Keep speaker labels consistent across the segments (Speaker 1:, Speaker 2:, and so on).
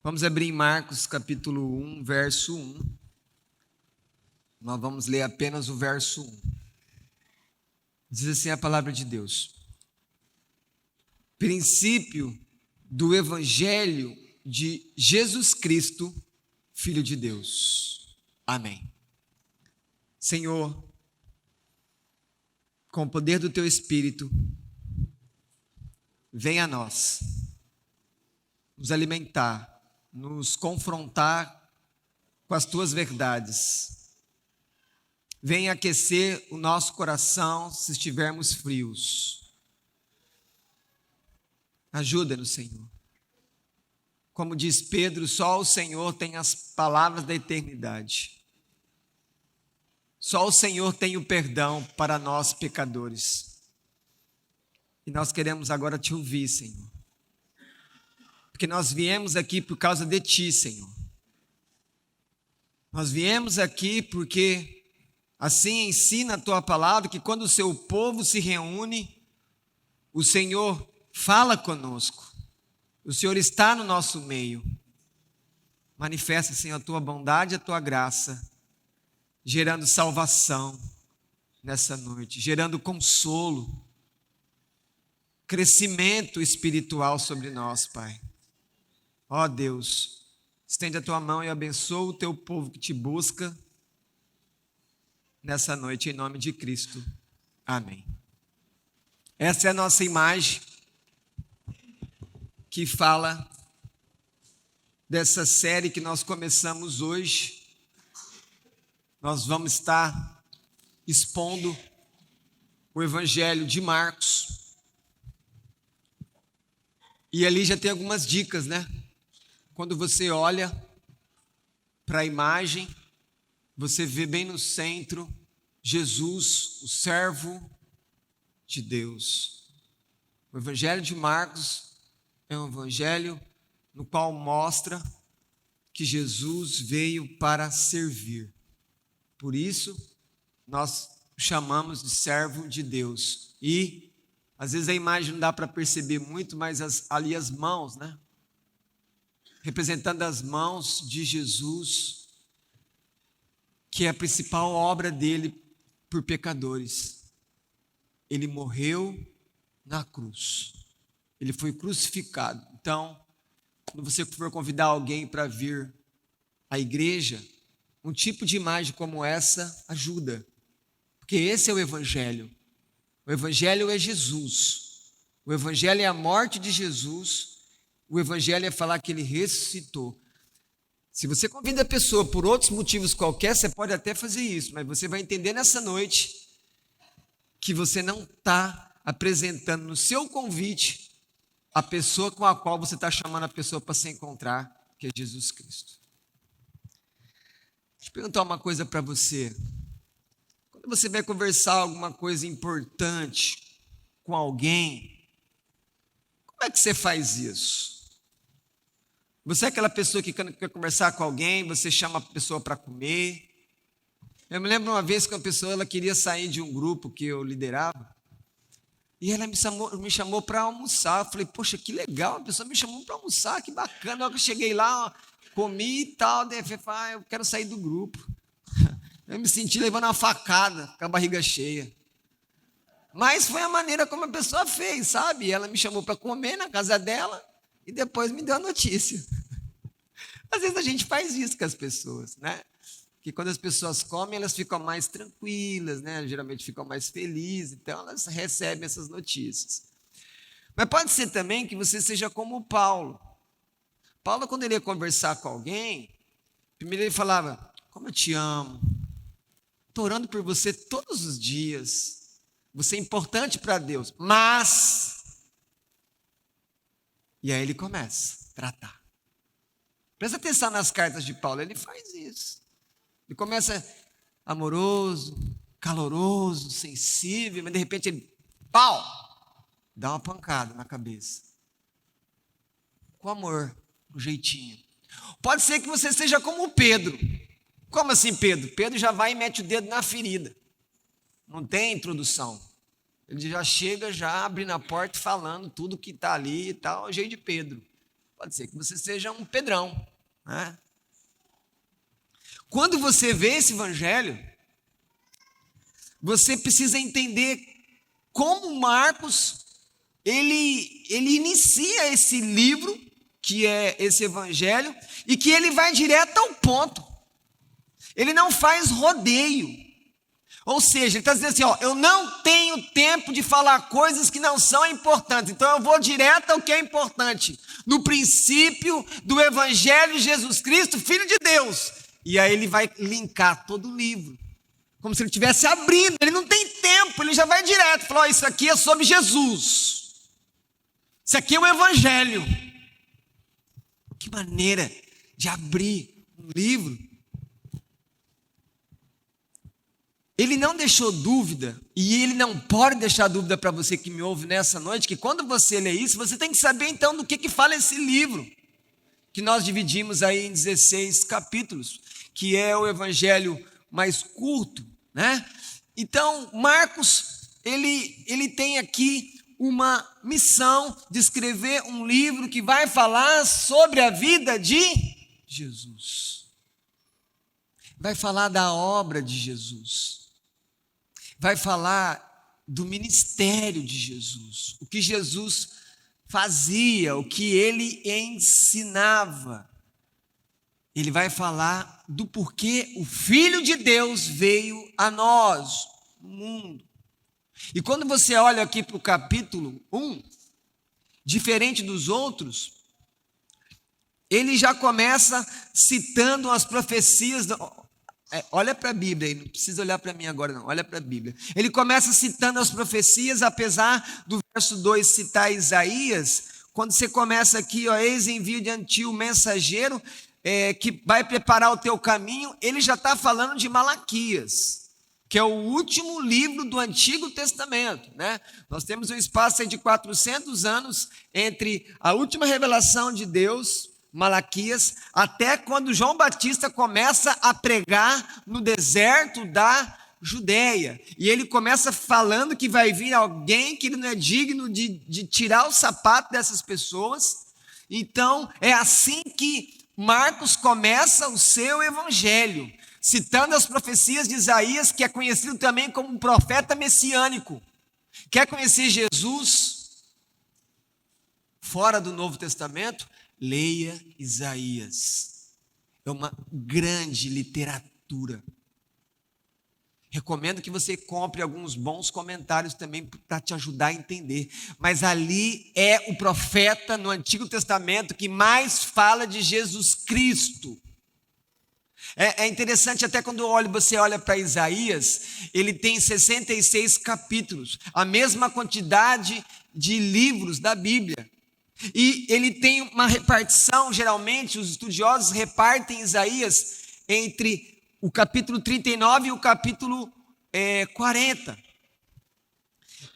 Speaker 1: Vamos abrir em Marcos capítulo 1, verso 1. Nós vamos ler apenas o verso 1. Diz assim a palavra de Deus. Princípio do Evangelho de Jesus Cristo, Filho de Deus. Amém. Senhor, com o poder do Teu Espírito, venha a nós, nos alimentar, nos confrontar com as Tuas verdades. Venha aquecer o nosso coração se estivermos frios. Ajuda-nos, Senhor. Como diz Pedro, só o Senhor tem as palavras da eternidade. Só o Senhor tem o perdão para nós pecadores. E nós queremos agora Te ouvir, Senhor. Porque nós viemos aqui por causa de Ti, Senhor. Nós viemos aqui porque assim ensina a Tua palavra que quando o Seu povo se reúne, o Senhor fala conosco. O Senhor está no nosso meio. Manifesta, Senhor, a Tua bondade e a Tua graça, gerando salvação nessa noite, gerando consolo, crescimento espiritual sobre nós, Pai. Ó Deus, estende a Tua mão e abençoa o Teu povo que Te busca nessa noite, em nome de Cristo. Amém. Essa é a nossa imagem que fala dessa série que nós começamos hoje. Nós vamos estar expondo o Evangelho de Marcos. E ali já tem algumas dicas, né? Quando você olha para a imagem, você vê bem no centro Jesus, o servo de Deus. O Evangelho de Marcos é um evangelho no qual mostra que Jesus veio para servir. Por isso, nós chamamos de servo de Deus. E, às vezes, a imagem não dá para perceber muito, mas ali as mãos, né? Representando as mãos de Jesus, que é a principal obra dele por pecadores. Ele morreu na cruz. Ele foi crucificado. Então, quando você for convidar alguém para vir à igreja, um tipo de imagem como essa ajuda. Porque esse é o Evangelho. O Evangelho é Jesus. O Evangelho é a morte de Jesus. O Evangelho é falar que Ele ressuscitou. Se você convida a pessoa por outros motivos qualquer, você pode até fazer isso, mas você vai entender nessa noite que você não está apresentando no seu convite a pessoa com a qual você está chamando a pessoa para se encontrar, que é Jesus Cristo. Deixa eu perguntar uma coisa para você. Quando você vai conversar alguma coisa importante com alguém, como é que você faz isso? Você é aquela pessoa que quer conversar com alguém, você chama a pessoa para comer. Eu me lembro uma vez que uma pessoa ela queria sair de um grupo que eu liderava, e ela me chamou para almoçar. Eu falei, poxa, que legal, a pessoa me chamou para almoçar, que bacana. Na hora que eu cheguei lá, comi e tal, daí eu falei, eu quero sair do grupo. Eu me senti levando uma facada, com a barriga cheia. Mas foi a maneira como a pessoa fez, sabe? Ela me chamou para comer na casa dela e depois me deu a notícia. Às vezes a gente faz isso com as pessoas, né? Que quando as pessoas comem, elas ficam mais tranquilas, né? Geralmente ficam mais felizes, então elas recebem essas notícias. Mas pode ser também que você seja como o Paulo. Paulo, quando ele ia conversar com alguém, primeiro ele falava, como eu te amo, estou orando por você todos os dias, você é importante para Deus, mas... E aí ele começa a tratar. Presta atenção nas cartas de Paulo, ele faz isso. Ele começa amoroso, caloroso, sensível, mas de repente ele, pau, dá uma pancada na cabeça. Com amor, com jeitinho. Pode ser que você seja como o Pedro. Como assim Pedro? Pedro já vai e mete o dedo na ferida. Não tem introdução. Ele já chega, já abre na porta falando tudo que está ali e tal, é o jeito de Pedro. Pode ser que você seja um Pedrão, né? Quando você vê esse evangelho, você precisa entender como Marcos, ele inicia esse livro, que é esse evangelho, e que ele vai direto ao ponto. Ele não faz rodeio. Ou seja, ele está dizendo assim, eu não tenho tempo de falar coisas que não são importantes, então eu vou direto ao que é importante. No princípio do evangelho de Jesus Cristo, Filho de Deus. E aí ele vai linkar todo o livro, como se ele estivesse abrindo. Ele não tem tempo, ele já vai direto. Falou, isso aqui é sobre Jesus. Isso aqui é o evangelho. Que maneira de abrir um livro. Ele não deixou dúvida, e ele não pode deixar dúvida para você que me ouve nessa noite, que quando você lê isso, você tem que saber então do que fala esse livro, que nós dividimos aí em 16 capítulos, que é o evangelho mais curto, né? Então, Marcos, ele tem aqui uma missão de escrever um livro que vai falar sobre a vida de Jesus. Vai falar da obra de Jesus. Vai falar do ministério de Jesus. O que Jesus fazia, o que ele ensinava. Ele vai falar do porquê o Filho de Deus veio a nós, no mundo. E quando você olha aqui para o capítulo 1, diferente dos outros, ele já começa citando as profecias. Olha para a Bíblia aí, não precisa olhar para mim agora não, olha para a Bíblia. Ele começa citando as profecias, apesar do verso 2 citar Isaías. Quando você começa aqui, eis envio de ti o mensageiro, que vai preparar o teu caminho, ele já está falando de Malaquias, que é o último livro do Antigo Testamento, né? Nós temos um espaço aí de 400 anos entre a última revelação de Deus, Malaquias, até quando João Batista começa a pregar no deserto da Judéia. E ele começa falando que vai vir alguém que ele não é digno de tirar o sapato dessas pessoas. Então, é assim que Marcos começa o seu evangelho, citando as profecias de Isaías, que é conhecido também como um profeta messiânico. Quer conhecer Jesus fora do Novo Testamento? Leia Isaías. É uma grande literatura. Recomendo que você compre alguns bons comentários também para te ajudar a entender. Mas ali é o profeta no Antigo Testamento que mais fala de Jesus Cristo. É interessante até quando você olha para Isaías, ele tem 66 capítulos, a mesma quantidade de livros da Bíblia. E ele tem uma repartição, geralmente os estudiosos repartem Isaías entre o capítulo 39 e o capítulo 40.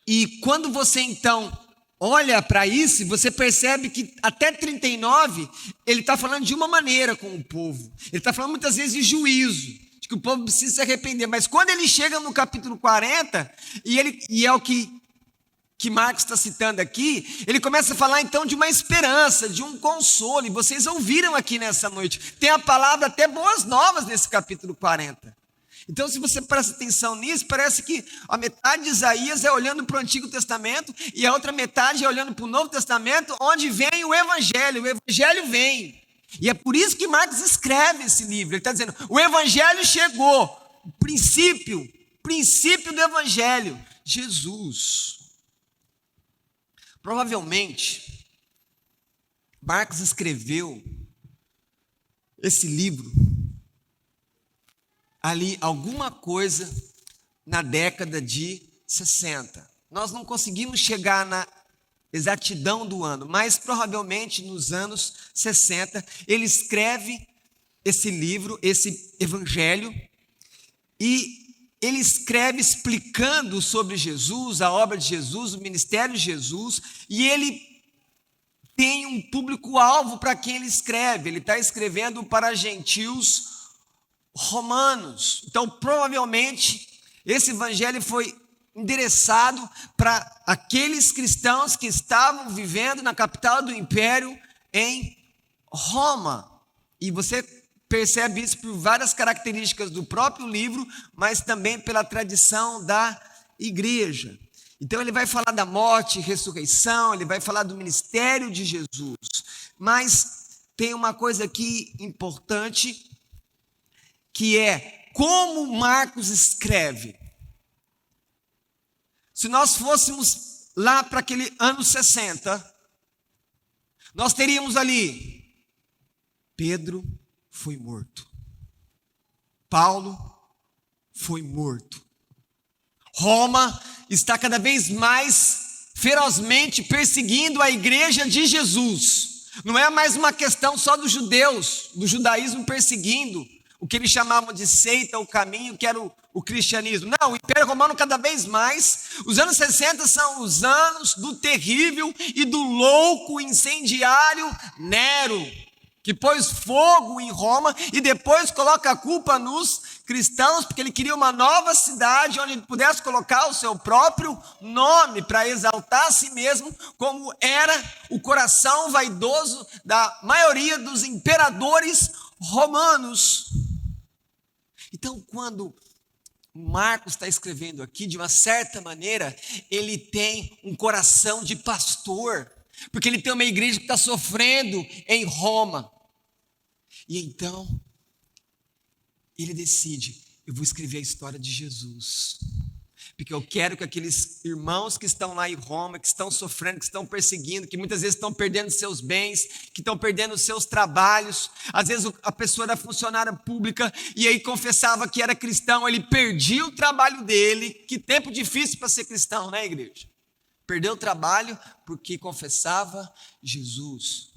Speaker 1: E quando você então olha para isso, você percebe que até 39 ele está falando de uma maneira com o povo. Ele está falando muitas vezes de juízo, de que o povo precisa se arrepender. Mas quando ele chega no capítulo 40, e é o que Marcos está citando aqui, ele começa a falar então de uma esperança, de um consolo. E vocês ouviram aqui nessa noite, tem a palavra até boas novas nesse capítulo 40. Então, se você presta atenção nisso, parece que a metade de Isaías é olhando para o Antigo Testamento e a outra metade é olhando para o Novo Testamento, onde vem o Evangelho vem. E é por isso que Marcos escreve esse livro. Ele está dizendo, o Evangelho chegou, o princípio do Evangelho, Jesus. Provavelmente, Marcos escreveu esse livro ali alguma coisa na década de 60. Nós não conseguimos chegar na exatidão do ano, mas provavelmente nos anos 60, ele escreve esse livro, esse evangelho, e ele escreve explicando sobre Jesus, a obra de Jesus, o ministério de Jesus, e ele tem um público-alvo para quem ele escreve. Ele está escrevendo para gentios romanos. Então, provavelmente, esse evangelho foi endereçado para aqueles cristãos que estavam vivendo na capital do império, em Roma. E você percebe isso por várias características do próprio livro, mas também pela tradição da igreja. Então ele vai falar da morte e ressurreição, ele vai falar do ministério de Jesus. Mas tem uma coisa aqui importante, que é como Marcos escreve. Se nós fôssemos lá para aquele ano 60, nós teríamos ali: Pedro foi morto, Paulo foi morto, Roma está cada vez mais ferozmente perseguindo a igreja de Jesus. Não é mais uma questão só dos judeus, do judaísmo perseguindo o que eles chamavam de seita, o caminho, que era o cristianismo. Não, o Império Romano cada vez mais. Os anos 60 são os anos do terrível e do louco incendiário Nero, que pôs fogo em Roma e depois coloca a culpa nos cristãos, porque ele queria uma nova cidade onde ele pudesse colocar o seu próprio nome para exaltar a si mesmo, como era o coração vaidoso da maioria dos imperadores romanos. Então, quando Marcos está escrevendo aqui, de uma certa maneira, ele tem um coração de pastor, porque ele tem uma igreja que está sofrendo em Roma. E então, ele decide: eu vou escrever a história de Jesus, porque eu quero que aqueles irmãos que estão lá em Roma, que estão sofrendo, que estão perseguindo, que muitas vezes estão perdendo seus bens, que estão perdendo seus trabalhos. Às vezes a pessoa era funcionária pública e aí confessava que era cristão, ele perdia o trabalho dele. Que tempo difícil para ser cristão, né, igreja? Perdeu o trabalho porque confessava Jesus.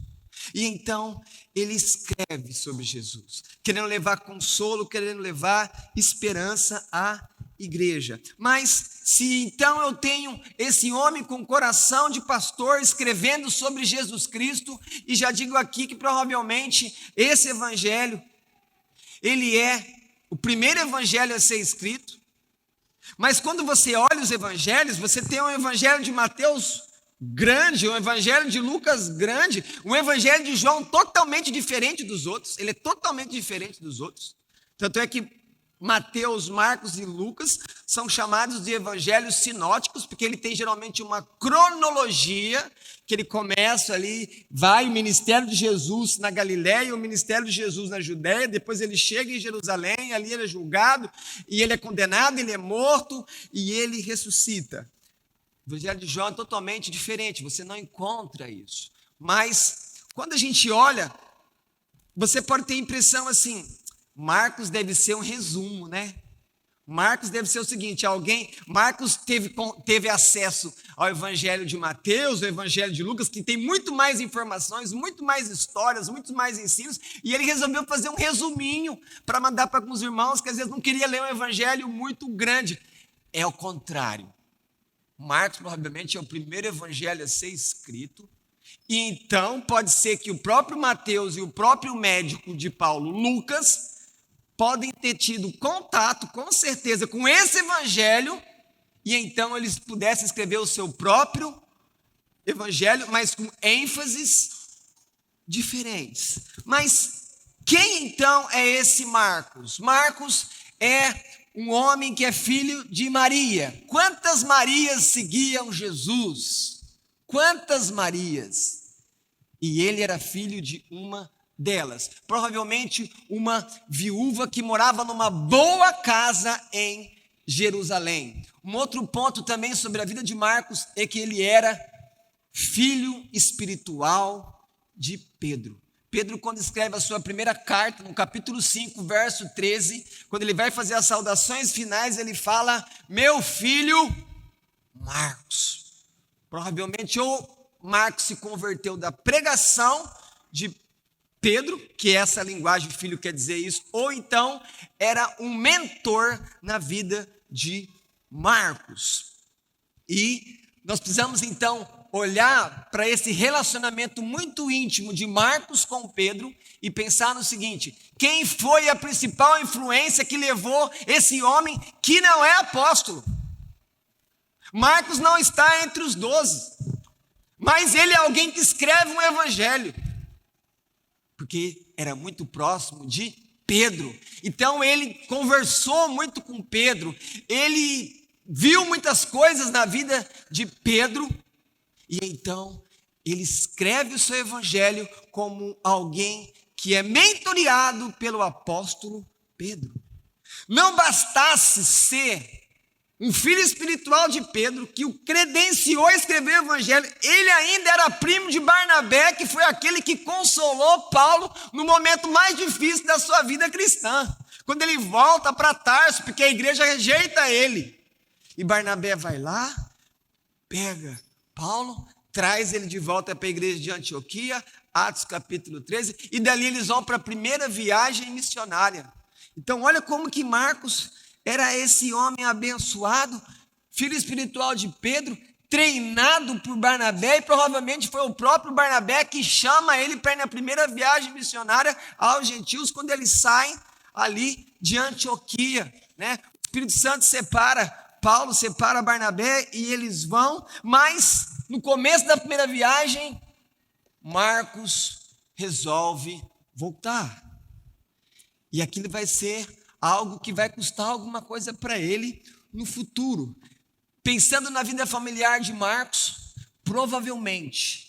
Speaker 1: E então ele escreve sobre Jesus, querendo levar consolo, querendo levar esperança à igreja. Mas se então eu tenho esse homem com coração de pastor escrevendo sobre Jesus Cristo, e já digo aqui que provavelmente esse evangelho, ele é o primeiro evangelho a ser escrito. Mas quando você olha os evangelhos, você tem um evangelho de Mateus grande, um evangelho de Lucas grande, um evangelho de João totalmente diferente dos outros. Ele é totalmente diferente dos outros. Tanto é que Mateus, Marcos e Lucas são chamados de evangelhos sinóticos, porque ele tem geralmente uma cronologia, que ele começa ali, vai o ministério de Jesus na Galiléia, o ministério de Jesus na Judéia, depois ele chega em Jerusalém, ali ele é julgado, e ele é condenado, ele é morto, e ele ressuscita. O evangelho de João é totalmente diferente, você não encontra isso. Mas, quando a gente olha, você pode ter a impressão assim: Marcos deve ser um resumo, né? Marcos deve ser o seguinte: Marcos teve acesso ao evangelho de Mateus, ao evangelho de Lucas, que tem muito mais informações, muito mais histórias, muito mais ensinos, e ele resolveu fazer um resuminho para mandar para alguns irmãos que às vezes não queria ler um evangelho muito grande. É o contrário. Marcos provavelmente é o primeiro evangelho a ser escrito, e então pode ser que o próprio Mateus e o próprio médico de Paulo, Lucas, podem ter tido contato, com certeza, com esse evangelho, e então eles pudessem escrever o seu próprio evangelho, mas com ênfases diferentes. Mas quem então é esse Marcos? Marcos é um homem que é filho de Maria. Quantas Marias seguiam Jesus? Quantas Marias? E ele era filho de uma delas, provavelmente uma viúva que morava numa boa casa em Jerusalém. Um outro ponto também sobre a vida de Marcos é que ele era filho espiritual de Pedro. Pedro, quando escreve a sua primeira carta, no capítulo 5, verso 13, quando ele vai fazer as saudações finais, ele fala: meu filho Marcos. Provavelmente ou Marcos se converteu da pregação de Pedro, que essa linguagem filho quer dizer isso, ou então era um mentor na vida de Marcos. E nós precisamos então olhar para esse relacionamento muito íntimo de Marcos com Pedro e pensar no seguinte: quem foi a principal influência que levou esse homem que não é apóstolo? Marcos não está entre os 12, mas ele é alguém que escreve um evangelho. porque era muito próximo de Pedro. Então ele conversou muito com Pedro, ele viu muitas coisas na vida de Pedro, e então ele escreve o seu evangelho como alguém que é mentoreado pelo apóstolo Pedro. Não bastasse ser um filho espiritual de Pedro, que o credenciou a escrever o evangelho, ele ainda era primo de Barnabé, que foi aquele que consolou Paulo no momento mais difícil da sua vida cristã, quando ele volta para Tarso, porque a igreja rejeita ele. E Barnabé vai lá, pega Paulo, traz ele de volta para a igreja de Antioquia, Atos capítulo 13, e dali eles vão para a primeira viagem missionária. Então olha como que Marcos era esse homem abençoado, filho espiritual de Pedro, treinado por Barnabé, e provavelmente foi o próprio Barnabé que chama ele para ir na primeira viagem missionária aos gentios, quando eles saem ali de Antioquia, né? O Espírito Santo separa Paulo, separa Barnabé e eles vão, mas no começo da primeira viagem, Marcos resolve voltar. E aquilo vai ser algo que vai custar alguma coisa para ele no futuro. Pensando na vida familiar de Marcos, provavelmente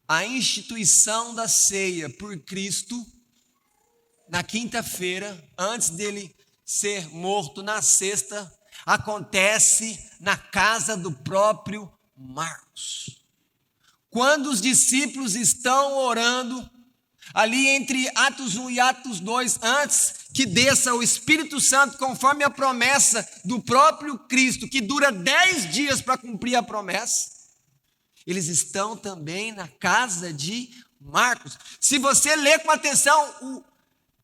Speaker 1: a instituição da ceia por Cristo, na quinta-feira, antes dele ser morto na sexta, acontece na casa do próprio Marcos. Quando os discípulos estão orando, ali entre Atos 1 e Atos 2, antes que desça o Espírito Santo, conforme a promessa do próprio Cristo, que dura 10 dias para cumprir a promessa, eles estão também na casa de Marcos. Se você ler com atenção o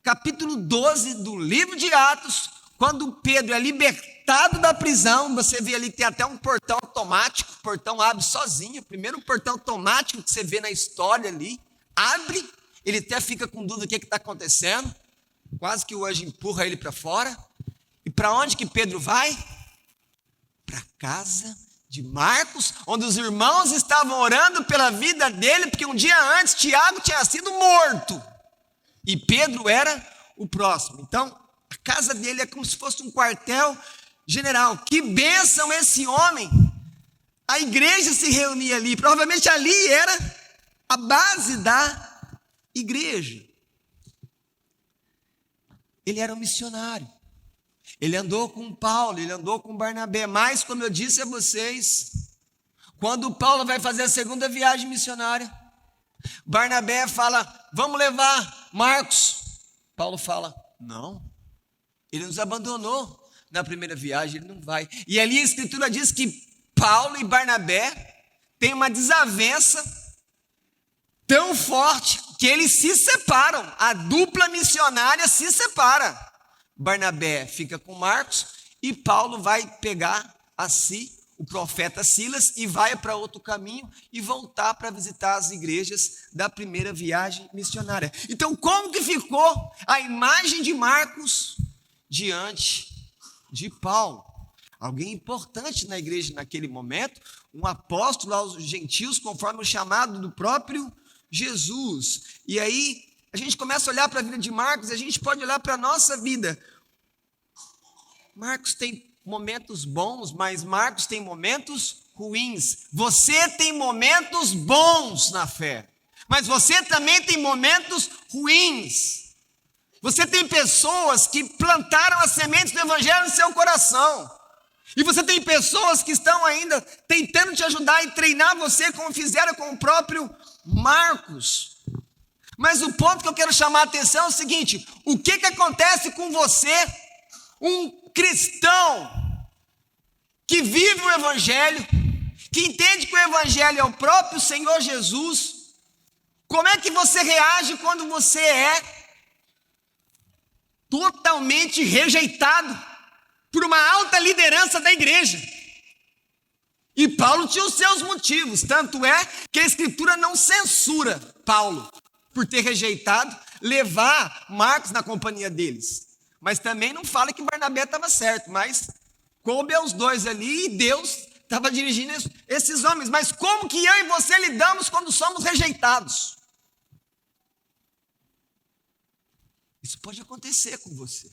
Speaker 1: capítulo 12 do livro de Atos, quando Pedro é libertado da prisão, você vê ali que tem até um portão automático, o portão abre sozinho, o primeiro portão automático que você vê na história ali, abre, ele até fica com dúvida do que está acontecendo, quase que o anjo empurra ele para fora. E para onde que Pedro vai? Para a casa de Marcos, onde os irmãos estavam orando pela vida dele, porque um dia antes Tiago tinha sido morto, e Pedro era o próximo. Então, a casa dele é como se fosse um quartel general. Que bênção esse homem! A igreja se reunia ali, provavelmente ali era a base da igreja. Ele era um missionário, ele andou com Paulo, ele andou com Barnabé, mas como eu disse a vocês, quando Paulo vai fazer a segunda viagem missionária, Barnabé fala, vamos levar Marcos. Paulo fala, não, ele nos abandonou na primeira viagem, ele não vai. E ali a escritura diz que Paulo e Barnabé têm uma desavença tão forte que eles se separam, a dupla missionária se separa. Barnabé fica com Marcos e Paulo vai pegar a si o profeta Silas e vai para outro caminho e voltar para visitar as igrejas da primeira viagem missionária. Então, como que ficou a imagem de Marcos diante de Paulo? Alguém importante na igreja naquele momento, um apóstolo aos gentios, conforme o chamado do próprio Jesus. E aí a gente começa a olhar para a vida de Marcos, e a gente pode olhar para a nossa vida. Marcos tem momentos bons, mas Marcos tem momentos ruins. Você tem momentos bons na fé, mas você também tem momentos ruins. Você tem pessoas que plantaram as sementes do evangelho no seu coração, e você tem pessoas que estão ainda tentando te ajudar e treinar você, como fizeram com o próprio Marcos. Mas o ponto que eu quero chamar a atenção é o seguinte: o que acontece com você, um cristão que vive o evangelho, que entende que o evangelho é o próprio Senhor Jesus? Como é que você reage quando você é totalmente rejeitado por uma alta liderança da igreja? E Paulo tinha os seus motivos, tanto é que a escritura não censura Paulo por ter rejeitado levar Marcos na companhia deles, mas também não fala que Barnabé estava certo, mas coube aos dois ali, e Deus estava dirigindo esses homens. Mas como que eu e você lidamos quando somos rejeitados? pode acontecer com você.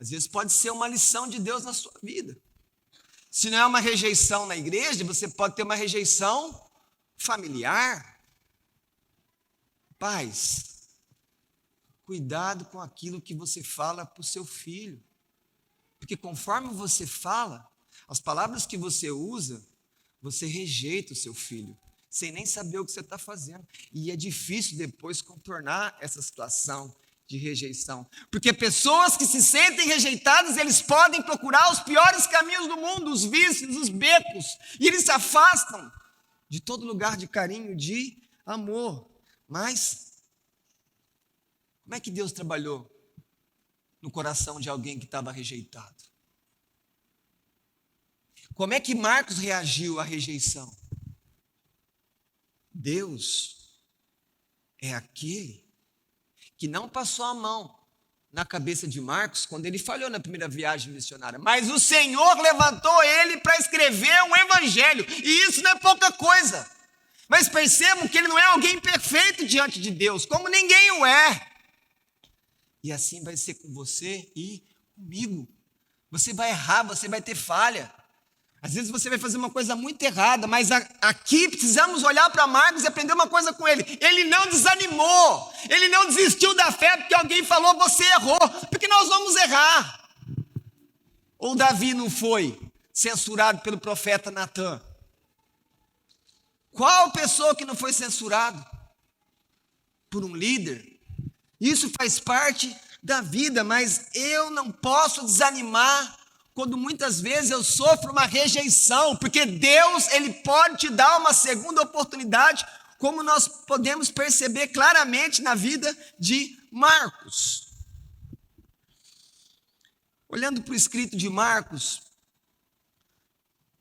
Speaker 1: Às vezes pode ser uma lição de Deus na sua vida. Se não é uma rejeição na igreja, você pode ter uma rejeição familiar. Pais, cuidado com aquilo que você fala para o seu filho. Porque conforme você fala, as palavras que você usa, você rejeita o seu filho, sem nem saber o que você está fazendo. E é difícil depois contornar essa situação de rejeição. Porque pessoas que se sentem rejeitadas, eles podem procurar os piores caminhos do mundo, os vícios, os becos, e eles se afastam de todo lugar de carinho, de amor. Mas, como é que Deus trabalhou no coração de alguém que estava rejeitado? Como é que Marcos reagiu à rejeição? Deus é aquele que não passou a mão na cabeça de Marcos quando ele falhou na primeira viagem missionária. Mas o Senhor levantou ele para escrever um evangelho. E isso não é pouca coisa. Mas percebam que ele não é alguém perfeito diante de Deus, como ninguém o é. E assim vai ser com você e comigo. Você vai errar, você vai ter falha. Às vezes você vai fazer uma coisa muito errada, mas aqui precisamos olhar para Marcos e aprender uma coisa com ele. Ele não desanimou, ele não desistiu da fé porque alguém falou, você errou, porque nós vamos errar. Ou Davi não foi censurado pelo profeta Natan? Qual pessoa que não foi censurado por um líder? Isso faz parte da vida, mas eu não posso desanimar quando muitas vezes eu sofro uma rejeição, porque Deus, Ele pode te dar uma segunda oportunidade, como nós podemos perceber claramente na vida de Marcos. Olhando para o escrito de Marcos,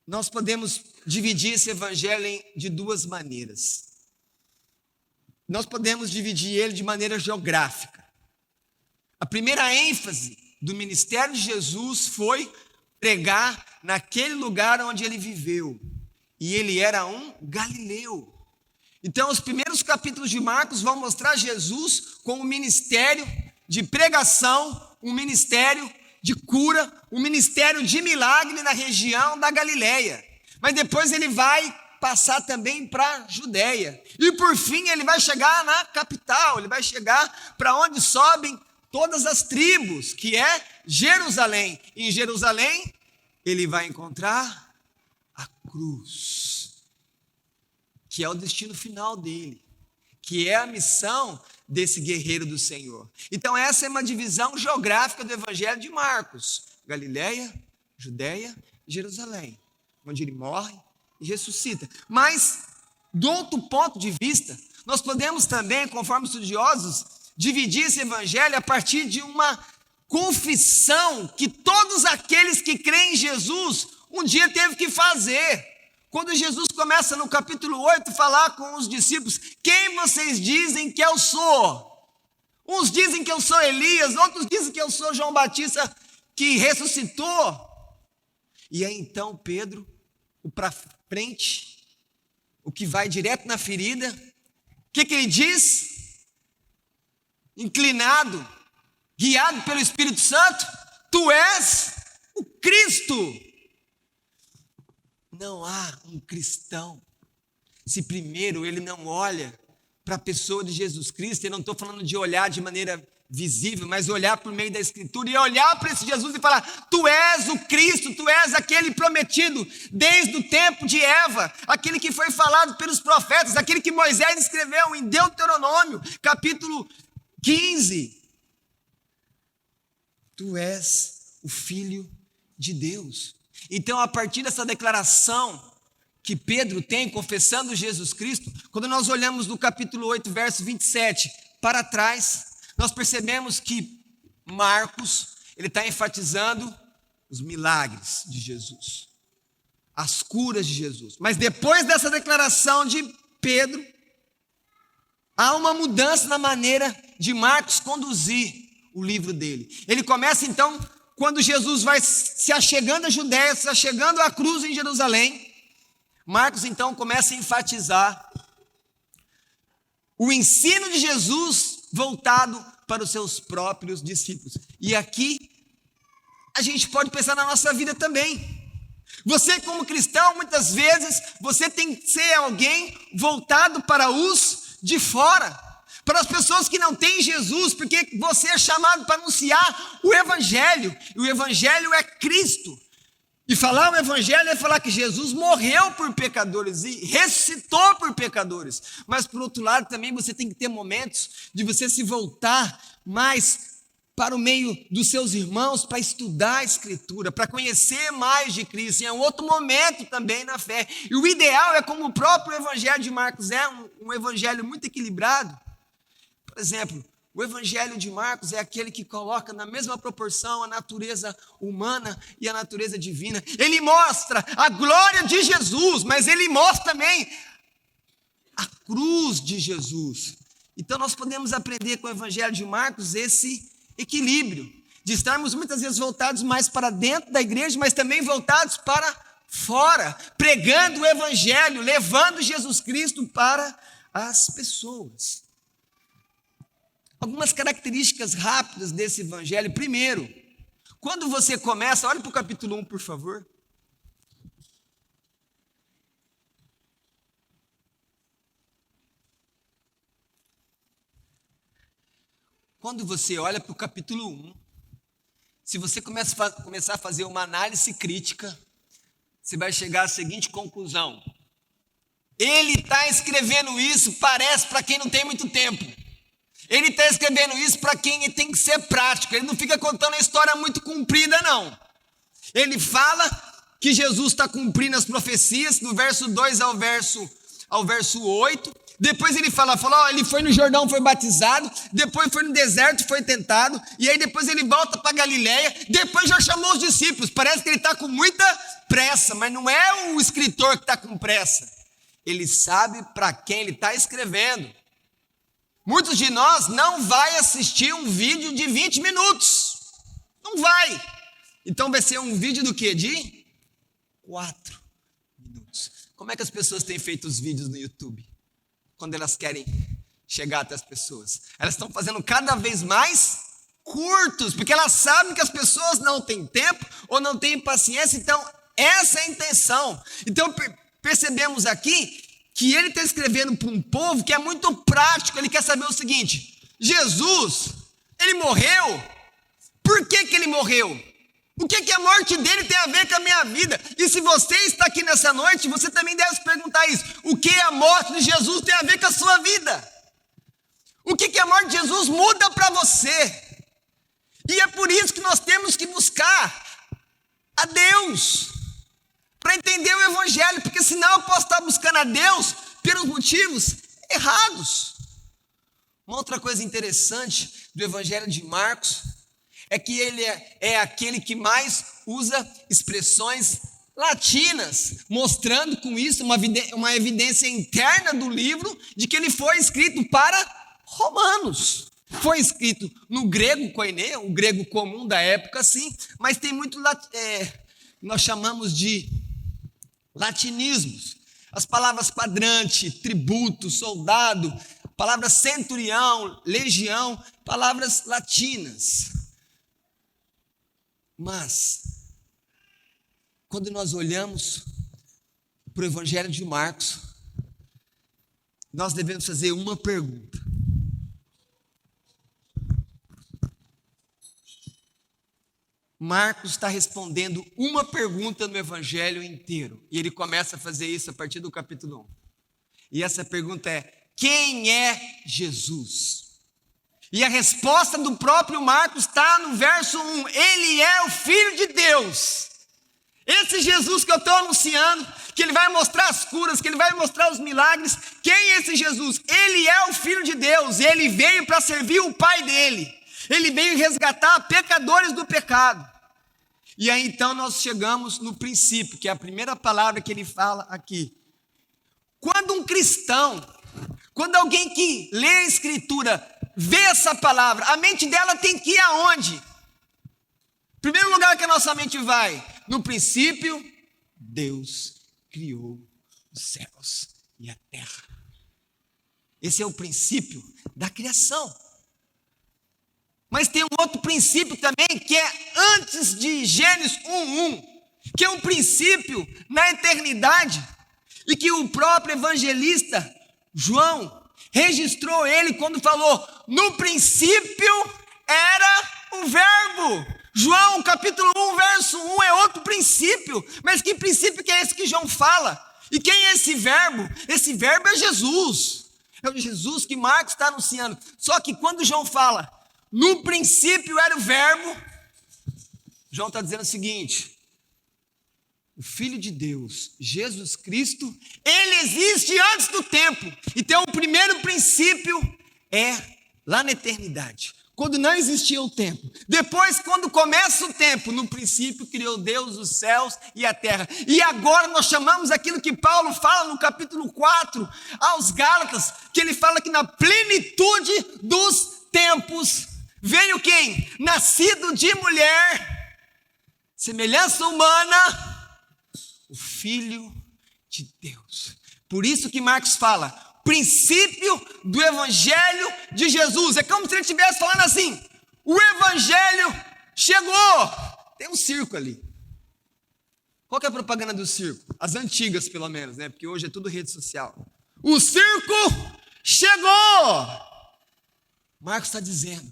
Speaker 1: nós podemos dividir esse evangelho de duas maneiras. Nós podemos dividir ele de maneira geográfica. A primeira ênfase do ministério de Jesus foi pregar naquele lugar onde ele viveu. E ele era um galileu. Então, os primeiros capítulos de Marcos vão mostrar Jesus com um ministério de pregação, um ministério de cura, um ministério de milagre na região da Galileia. Mas depois ele vai passar também para a Judéia. E por fim ele vai chegar na capital, ele vai chegar para onde sobem todas as tribos, que é Jerusalém. Em Jerusalém, ele vai encontrar a cruz, que é o destino final dele, que é a missão desse guerreiro do Senhor. Então essa é uma divisão geográfica do evangelho de Marcos: Galileia, Judéia e Jerusalém, onde ele morre e ressuscita. Mas, do outro ponto de vista, nós podemos também, conforme estudiosos, dividir esse evangelho a partir de uma confissão que todos aqueles que creem em Jesus um dia teve que fazer. Quando Jesus começa no capítulo 8 a falar com os discípulos: quem vocês dizem que eu sou? Uns dizem que eu sou Elias, outros dizem que eu sou João Batista que ressuscitou. E aí então Pedro, o para frente, o que vai direto na ferida, o que ele diz? Inclinado, guiado pelo Espírito Santo: tu és o Cristo. Não há um cristão se primeiro ele não olha para a pessoa de Jesus Cristo. Eu não estou falando de olhar de maneira visível, mas olhar por meio da Escritura e olhar para esse Jesus e falar: tu és o Cristo, tu és aquele prometido desde o tempo de Eva, aquele que foi falado pelos profetas, aquele que Moisés escreveu em Deuteronômio, capítulo 15. Tu és o Filho de Deus. Então, a partir dessa declaração que Pedro tem, confessando Jesus Cristo, quando nós olhamos no capítulo 8, verso 27, para trás, nós percebemos que Marcos, ele está enfatizando os milagres de Jesus, as curas de Jesus. Mas depois dessa declaração de Pedro, há uma mudança na maneira de Marcos conduzir o livro dele. Ele começa então, quando Jesus vai se achegando à Judéia, se achegando à cruz em Jerusalém, Marcos então começa a enfatizar o ensino de Jesus voltado para os seus próprios discípulos. E aqui a gente pode pensar na nossa vida também. Você, como cristão, muitas vezes você tem que ser alguém voltado para os de fora, para as pessoas que não têm Jesus, porque você é chamado para anunciar o Evangelho, e o Evangelho é Cristo. E falar o Evangelho é falar que Jesus morreu por pecadores e ressuscitou por pecadores. Mas, por outro lado, também você tem que ter momentos de você se voltar mais para o meio dos seus irmãos, para estudar a Escritura, para conhecer mais de Cristo. E é um outro momento também na fé. E o ideal é como o próprio Evangelho de Marcos é, um evangelho muito equilibrado. Por exemplo, o Evangelho de Marcos é aquele que coloca na mesma proporção a natureza humana e a natureza divina. Ele mostra a glória de Jesus, mas ele mostra também a cruz de Jesus. Então nós podemos aprender com o Evangelho de Marcos esse equilíbrio, de estarmos muitas vezes voltados mais para dentro da igreja, mas também voltados para fora, pregando o Evangelho, levando Jesus Cristo para as pessoas. Algumas características rápidas desse evangelho. Primeiro, quando você começa, olhe para o capítulo 1, por favor. Quando você olha para o capítulo 1, se você começar a fazer uma análise crítica, você vai chegar à seguinte conclusão: ele está escrevendo isso, parece, para quem não tem muito tempo. Ele está escrevendo isso para quem tem que ser prático. Ele não fica contando a história muito comprida, não. Ele fala que Jesus está cumprindo as profecias, do verso 2 ao verso 8. Depois ele fala, ele foi no Jordão, foi batizado. Depois foi no deserto, foi tentado. E aí depois ele volta para Galileia. Depois já chamou os discípulos. Parece que ele está com muita pressa, mas não é o escritor que está com pressa. Ele sabe para quem ele está escrevendo. Muitos de nós não vai assistir um vídeo de 20 minutos. Não vai. Então vai ser um vídeo do quê? De 4 minutos. Como é que as pessoas têm feito os vídeos no YouTube? Quando elas querem chegar até as pessoas. Elas estão fazendo cada vez mais curtos, porque elas sabem que as pessoas não têm tempo ou não têm paciência. Então, essa é a intenção. Então, percebemos aqui que ele está escrevendo para um povo que é muito prático. Ele quer saber o seguinte: Jesus, ele morreu. Por que ele morreu? O que a morte dele tem a ver com a minha vida? E se você está aqui nessa noite, você também deve se perguntar isso: o que a morte de Jesus tem a ver com a sua vida? O que a morte de Jesus muda para você? E é por isso que nós temos que buscar a Deus, para entender o Evangelho, porque senão eu posso estar buscando a Deus pelos motivos errados. Uma outra coisa interessante do Evangelho de Marcos é que ele é aquele que mais usa expressões latinas, mostrando com isso uma evidência interna do livro de que ele foi escrito para romanos. Foi escrito no grego koiné, o grego comum da época, sim, mas tem muito, nós chamamos de latinismos. As palavras padrante, tributo, soldado, palavras centurião, legião, palavras latinas. Mas, quando nós olhamos para o Evangelho de Marcos, nós devemos fazer uma pergunta: Marcos está respondendo uma pergunta no Evangelho inteiro. E ele começa a fazer isso a partir do capítulo 1. E essa pergunta é: quem é Jesus? E a resposta do próprio Marcos está no verso 1. Ele é o Filho de Deus. Esse Jesus que eu estou anunciando, que ele vai mostrar as curas, que ele vai mostrar os milagres. Quem é esse Jesus? Ele é o Filho de Deus. Ele veio para servir o Pai dele. Ele veio resgatar pecadores do pecado. E aí então nós chegamos no princípio, que é a primeira palavra que ele fala aqui. Quando um cristão, quando alguém que lê a Escritura vê essa palavra, a mente dela tem que ir aonde? Primeiro lugar que a nossa mente vai: no princípio, Deus criou os céus e a terra. Esse é o princípio da criação. Mas tem um outro princípio também, que é antes de Gênesis 1:1, que é um princípio na eternidade, e que o próprio evangelista João registrou ele quando falou: no princípio era o verbo. João capítulo 1, verso 1 é outro princípio. Mas que princípio que é esse que João fala? E quem é esse verbo? Esse verbo é Jesus. É o Jesus que Marcos está anunciando. Só que quando João fala, no princípio era o verbo, João está dizendo o seguinte: o Filho de Deus, Jesus Cristo, ele existe antes do tempo. Então o primeiro princípio é lá na eternidade, quando não existia o tempo. Depois, quando começa o tempo, no princípio criou Deus os céus e a terra. E agora nós chamamos aquilo que Paulo fala no capítulo 4 aos Gálatas, que ele fala que na plenitude dos tempos veio quem? Nascido de mulher, semelhança humana, o Filho de Deus. Por isso que Marcos fala, princípio do evangelho de Jesus. É como se ele estivesse falando assim: o evangelho chegou. Tem um circo ali. Qual que é a propaganda do circo? As antigas, pelo menos, né? Porque hoje é tudo rede social. O circo chegou. Marcos está dizendo: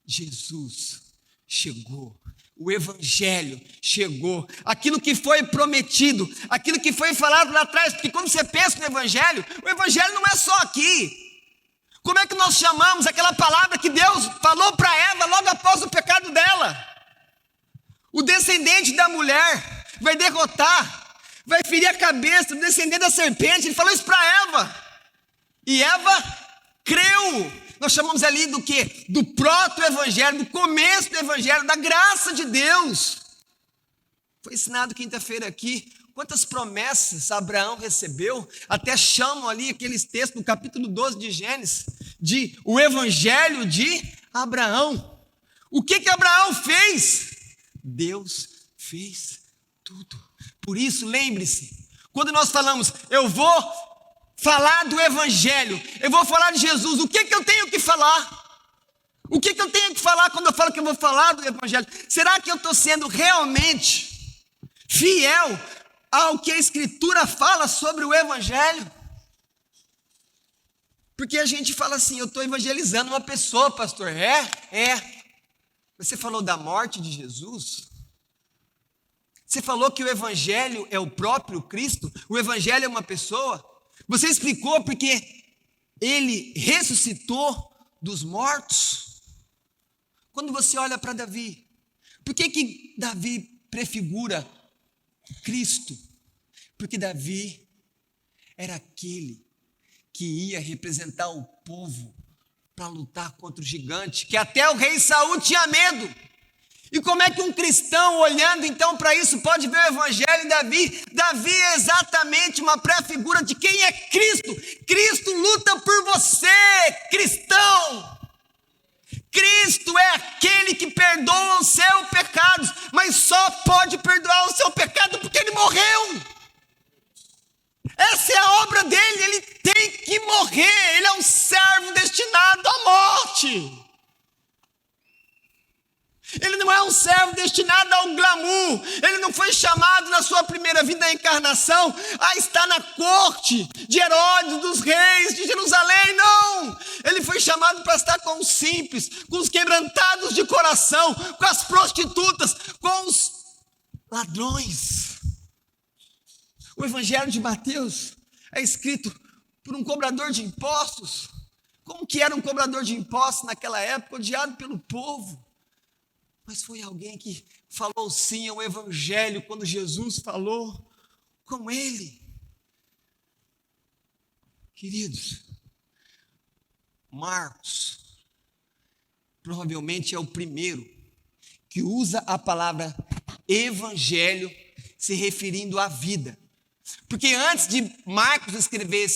Speaker 1: Jesus chegou. O evangelho chegou, aquilo que foi prometido, aquilo que foi falado lá atrás, porque quando você pensa no evangelho, o evangelho não é só aqui. Como é que nós chamamos aquela palavra que Deus falou para Eva logo após o pecado dela? O descendente da mulher vai derrotar, vai ferir a cabeça do descendente da serpente. Ele falou isso para Eva, e Eva creu. Nós chamamos ali do quê? Do proto-evangelho, do começo do evangelho, da graça de Deus. Foi ensinado quinta-feira aqui quantas promessas Abraão recebeu. Até chamam ali aqueles textos do capítulo 12 de Gênesis, de o evangelho de Abraão. O que Abraão fez? Deus fez tudo. Por isso, lembre-se, quando nós falamos, eu vou falar do evangelho, eu vou falar de Jesus, o que eu tenho que falar? O que eu tenho que falar quando eu falo que eu vou falar do evangelho? Será que eu estou sendo realmente fiel ao que a escritura fala sobre o evangelho? Porque a gente fala assim, eu estou evangelizando uma pessoa, pastor. Você falou da morte de Jesus? Você falou que o evangelho é o próprio Cristo? O evangelho é uma pessoa? Você explicou porque ele ressuscitou dos mortos? Quando você olha para Davi, por que Davi prefigura Cristo? Porque Davi era aquele que ia representar o povo para lutar contra o gigante, que até o rei Saul tinha medo. E como é que um cristão, olhando então para isso, pode ver o evangelho em Davi? Davi é exatamente uma pré-figura de quem é Cristo. Cristo luta por você, cristão. Cristo é aquele que perdoa os seus pecados, mas só pode perdoar o seu pecado porque ele morreu. Essa é a obra dele, ele tem que morrer. Ele é um servo destinado à morte. Ele não é um servo destinado ao glamour. Ele não foi chamado na sua primeira vida da encarnação a estar na corte de Herodes, dos reis de Jerusalém. Não! Ele foi chamado para estar com os simples, com os quebrantados de coração, com as prostitutas, com os ladrões. O evangelho de Mateus é escrito por um cobrador de impostos. Como que era um cobrador de impostos naquela época, odiado pelo povo? Mas foi alguém que falou sim ao evangelho quando Jesus falou com ele. Queridos, Marcos provavelmente é o primeiro que usa a palavra evangelho se referindo à vida. Porque antes de Marcos escrever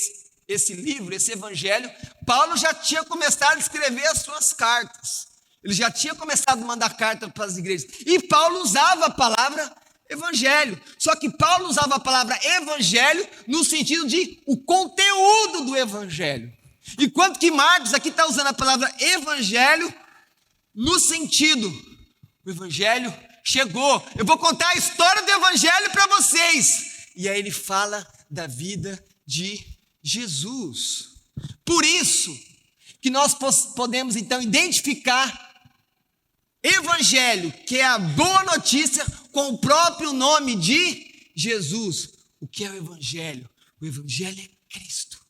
Speaker 1: esse livro, esse evangelho, Paulo já tinha começado a escrever as suas cartas. Ele já tinha começado a mandar carta para as igrejas. E Paulo usava a palavra evangelho. Só que Paulo usava a palavra evangelho no sentido de o conteúdo do evangelho. Enquanto que Marcos aqui está usando a palavra evangelho no sentido, o evangelho chegou, eu vou contar a história do evangelho para vocês. E aí ele fala da vida de Jesus. Por isso que nós podemos então identificar evangelho, que é a boa notícia, com o próprio nome de Jesus. O que é o evangelho? O evangelho é Cristo.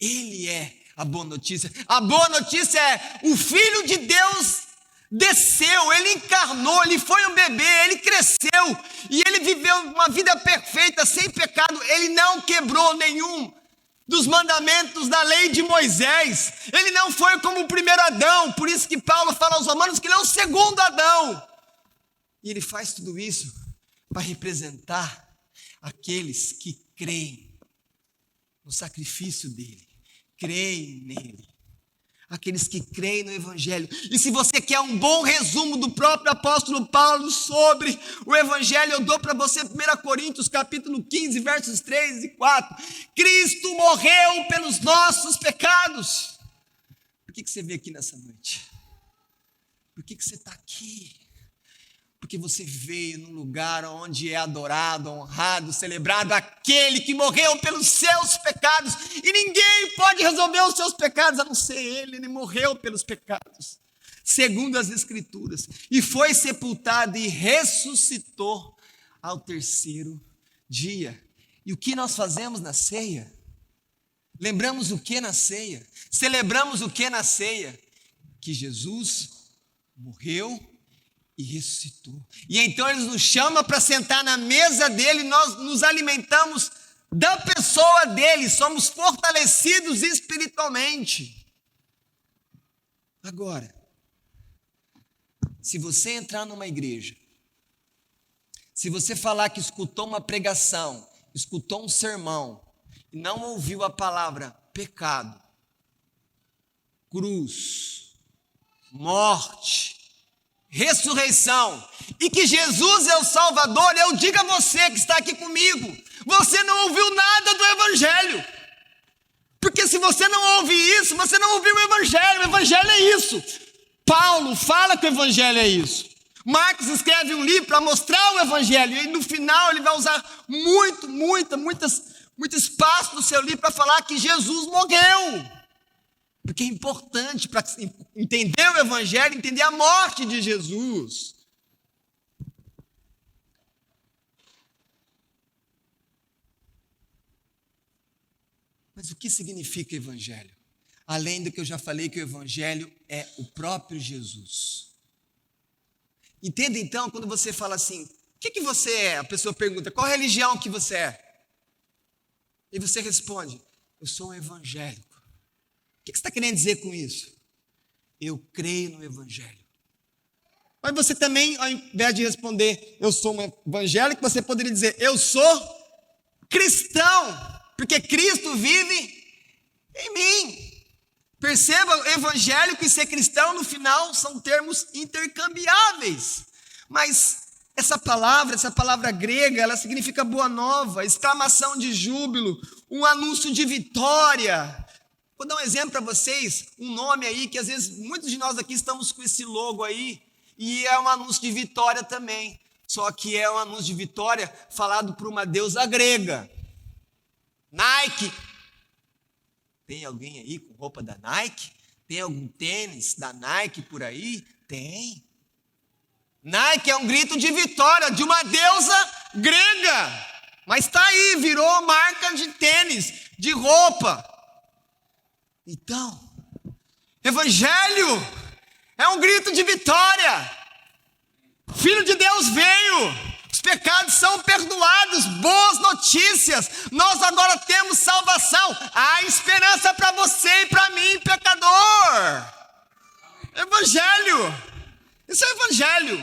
Speaker 1: Ele é a boa notícia. A boa notícia é: o Filho de Deus desceu, ele encarnou, ele foi um bebê, ele cresceu e ele viveu uma vida perfeita, sem pecado. Ele não quebrou nenhum dos mandamentos da lei de Moisés. Ele não foi como o primeiro Adão. Por isso que Paulo fala aos Romanos que ele é o segundo Adão. E ele faz tudo isso para representar aqueles que creem no sacrifício dele, creem nele, aqueles que creem no evangelho. E se você quer um bom resumo do próprio apóstolo Paulo sobre o evangelho, eu dou para você 1 Coríntios capítulo 15, versos 3 e 4. Cristo morreu pelos nossos pecados. Por que você veio aqui nessa noite? Por que você está aqui? Porque você veio num lugar onde é adorado, honrado, celebrado aquele que morreu pelos seus pecados. E ninguém pode resolver os seus pecados a não ser ele. Ele morreu pelos pecados, segundo as Escrituras. E foi sepultado e ressuscitou ao terceiro dia. E o que nós fazemos na ceia? Lembramos o que na ceia? Celebramos o que na ceia? Que Jesus morreu e ressuscitou. E então ele nos chama para sentar na mesa dele, e nós nos alimentamos da pessoa dele, somos fortalecidos espiritualmente. Agora, se você entrar numa igreja, se você falar que escutou uma pregação, escutou um sermão, e não ouviu a palavra pecado, cruz, morte, ressurreição, e que Jesus é o Salvador, eu digo a você que está aqui comigo, você não ouviu nada do evangelho. Porque se você não ouve isso, você não ouviu o evangelho é isso. Paulo fala que o evangelho é isso. Marcos escreve um livro para mostrar o evangelho, e no final ele vai usar muito espaço do seu livro para falar que Jesus morreu. Porque é importante para entender o evangelho, entender a morte de Jesus. Mas o que significa evangelho? Além do que eu já falei, que o evangelho é o próprio Jesus. Entenda então, quando você fala assim, o que você é? A pessoa pergunta, qual religião que você é? E você responde, eu sou um evangélico. O que você está querendo dizer com isso? Eu creio no evangelho. Mas você também, ao invés de responder, eu sou um evangélico, você poderia dizer, eu sou cristão, porque Cristo vive em mim. Perceba, evangélico e ser cristão, no final, são termos intercambiáveis. Mas essa palavra grega, ela significa boa nova, exclamação de júbilo, um anúncio de vitória. Vou dar um exemplo para vocês, um nome aí que às vezes muitos de nós aqui estamos com esse logo aí, e é um anúncio de vitória também, só que é um anúncio de vitória falado por uma deusa grega, Nike. Tem alguém aí com roupa da Nike? Tem algum tênis da Nike por aí? Tem. Nike é um grito de vitória de uma deusa grega, mas está aí, virou marca de tênis, de roupa. Então, evangelho é um grito de vitória. O Filho de Deus veio, os pecados são perdoados, boas notícias. Nós agora temos salvação, há esperança para você e para mim, pecador. Evangelho, isso é evangelho.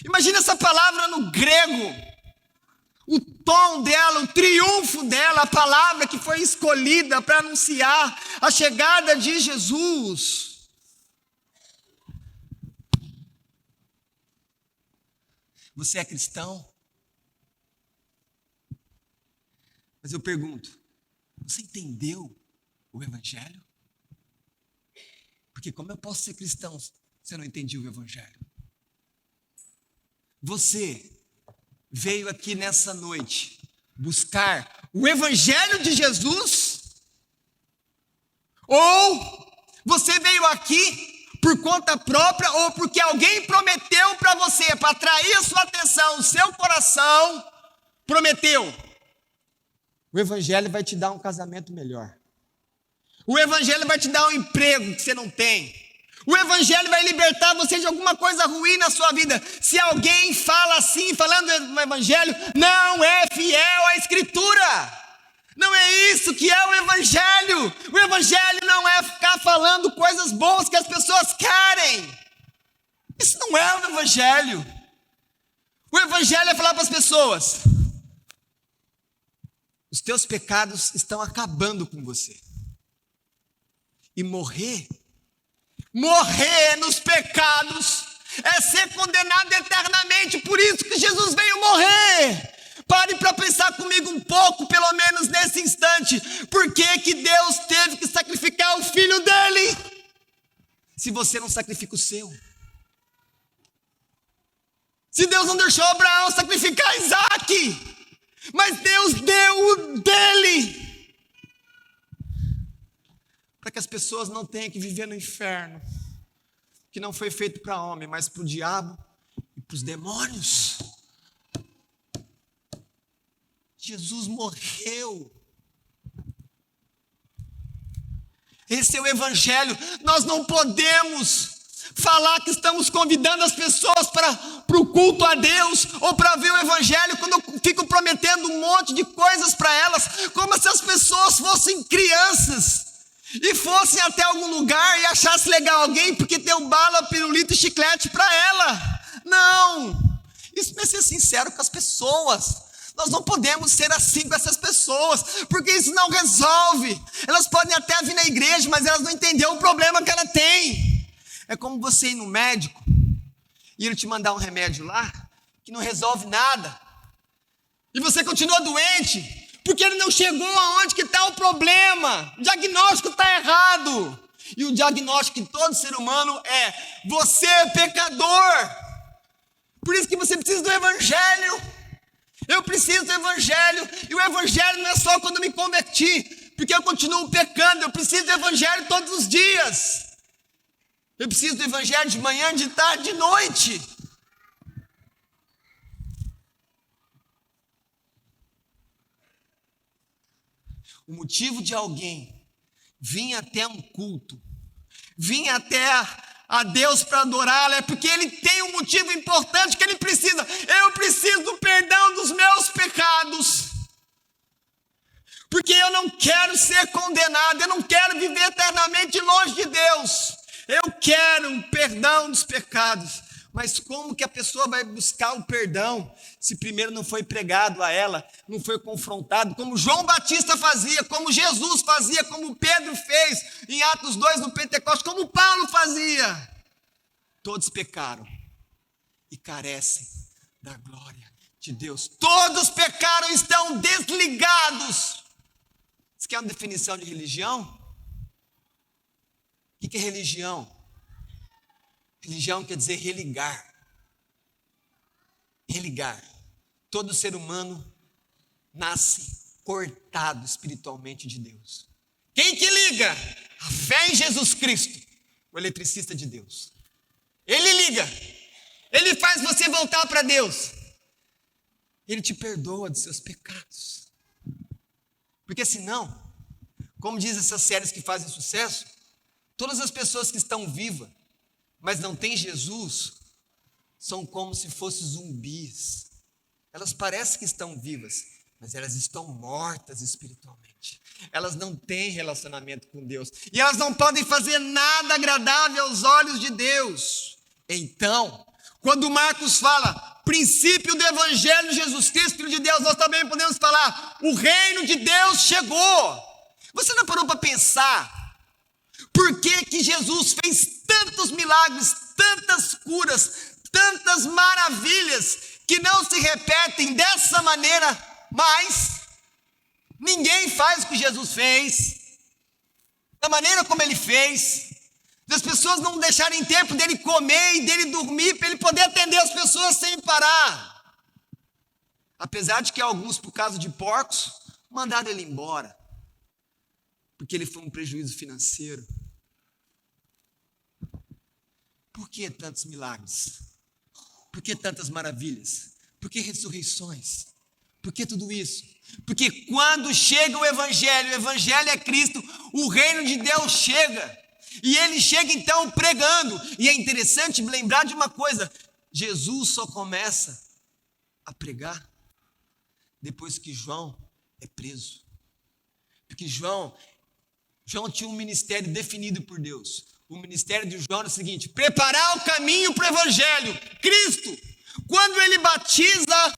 Speaker 1: Imagina essa palavra no grego. O tom dela, o triunfo dela, a palavra que foi escolhida para anunciar a chegada de Jesus. Você é cristão? Mas eu pergunto, você entendeu o Evangelho? Porque como eu posso ser cristão se eu não entendi o Evangelho? Você veio aqui nessa noite buscar o Evangelho de Jesus? Ou você veio aqui por conta própria ou porque alguém prometeu para você, para atrair a sua atenção, o seu coração, prometeu? O Evangelho vai te dar um casamento melhor. O Evangelho vai te dar um emprego que você não tem. O Evangelho vai libertar você de alguma coisa ruim na sua vida. Se alguém fala assim, falando do Evangelho, não é fiel à Escritura. Não é isso que é o Evangelho. O Evangelho não é ficar falando coisas boas que as pessoas querem. Isso não é o Evangelho. O Evangelho é falar para as pessoas: os teus pecados estão acabando com você. E morrer nos pecados é ser condenado eternamente. Por isso que Jesus veio morrer. Pare para pensar comigo um pouco, pelo menos nesse instante. Por que que Deus teve que sacrificar o filho dele? Se você não sacrifica o seu. Se Deus não deixou Abraão sacrificar Isaac, mas Deus deu o dele, para que as pessoas não tenham que viver no inferno, que não foi feito para homem, mas para o diabo e para os demônios. Jesus morreu. Esse é o Evangelho. Nós não podemos falar que estamos convidando as pessoas para o culto a Deus ou para ver o Evangelho quando eu fico prometendo um monte de coisas para elas, como se as pessoas fossem crianças e fossem até algum lugar e achassem legal alguém porque deu bala, pirulito e chiclete para ela. Não, isso não é ser sincero com as pessoas. Nós não podemos ser assim com essas pessoas, porque isso não resolve. Elas podem até vir na igreja, mas elas não entenderam o problema que ela tem. É como você ir no médico e ele te mandar um remédio lá que não resolve nada, e você continua doente porque ele não chegou aonde que está o problema. O diagnóstico está errado. E o diagnóstico de todo ser humano é: você é pecador. Por isso que você precisa do Evangelho. Eu preciso do Evangelho. E o Evangelho não é só quando eu me converti, porque eu continuo pecando. Eu preciso do Evangelho todos os dias. Eu preciso do Evangelho de manhã, de tarde, de noite. O motivo de alguém vir até um culto, vir até a Deus para adorá-lo, é porque ele tem um motivo importante que ele precisa. Eu preciso do perdão dos meus pecados, porque eu não quero ser condenado, eu não quero viver eternamente longe de Deus. Eu quero um perdão dos pecados. Mas como que a pessoa vai buscar o perdão se primeiro não foi pregado a ela, não foi confrontado, como João Batista fazia, como Jesus fazia, como Pedro fez em Atos 2 no Pentecostes, como Paulo fazia? Todos pecaram e carecem da glória de Deus. Todos pecaram e estão desligados. Você quer uma definição de religião? O que é religião? Religião quer dizer religar. Religar. Todo ser humano nasce cortado espiritualmente de Deus. Quem que liga? A fé em Jesus Cristo, o eletricista de Deus. Ele liga. Ele faz você voltar para Deus. Ele te perdoa dos seus pecados. Porque senão, como diz essas séries que fazem sucesso, todas as pessoas que estão vivas, mas não tem Jesus, são como se fossem zumbis. Elas parecem que estão vivas, mas elas estão mortas espiritualmente. Elas não têm relacionamento com Deus. E elas não podem fazer nada agradável aos olhos de Deus. Então, quando Marcos fala princípio do Evangelho de Jesus Cristo, Filho de Deus, nós também podemos falar: o reino de Deus chegou. Você não parou para pensar por que que Jesus fez tantos milagres, tantas curas, tantas maravilhas, que não se repetem dessa maneira mais? Ninguém faz o que Jesus fez. da maneira como ele fez, das pessoas não deixarem tempo dele comer e dele dormir, para ele poder atender as pessoas sem parar. Apesar de que alguns, por causa de porcos, mandaram ele embora, porque ele foi um prejuízo financeiro. Por que tantos milagres? Por que tantas maravilhas? Por que ressurreições? Por que tudo isso? Porque quando chega o Evangelho é Cristo, o reino de Deus chega. E ele chega então pregando. E é interessante lembrar de uma coisa: Jesus só começa a pregar depois que João é preso. Porque João tinha um ministério definido por Deus. O ministério de João era o seguinte: preparar o caminho para o Evangelho. Cristo, quando ele batiza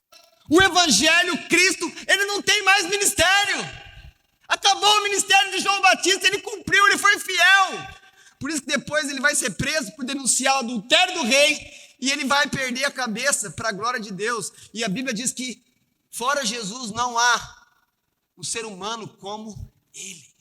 Speaker 1: o Evangelho, Cristo, ele não tem mais ministério. Acabou o ministério de João Batista, ele cumpriu, ele foi fiel. Por isso que depois ele vai ser preso por denunciar o adultério do rei, e ele vai perder a cabeça para a glória de Deus. E a Bíblia diz que fora Jesus não há um ser humano como ele.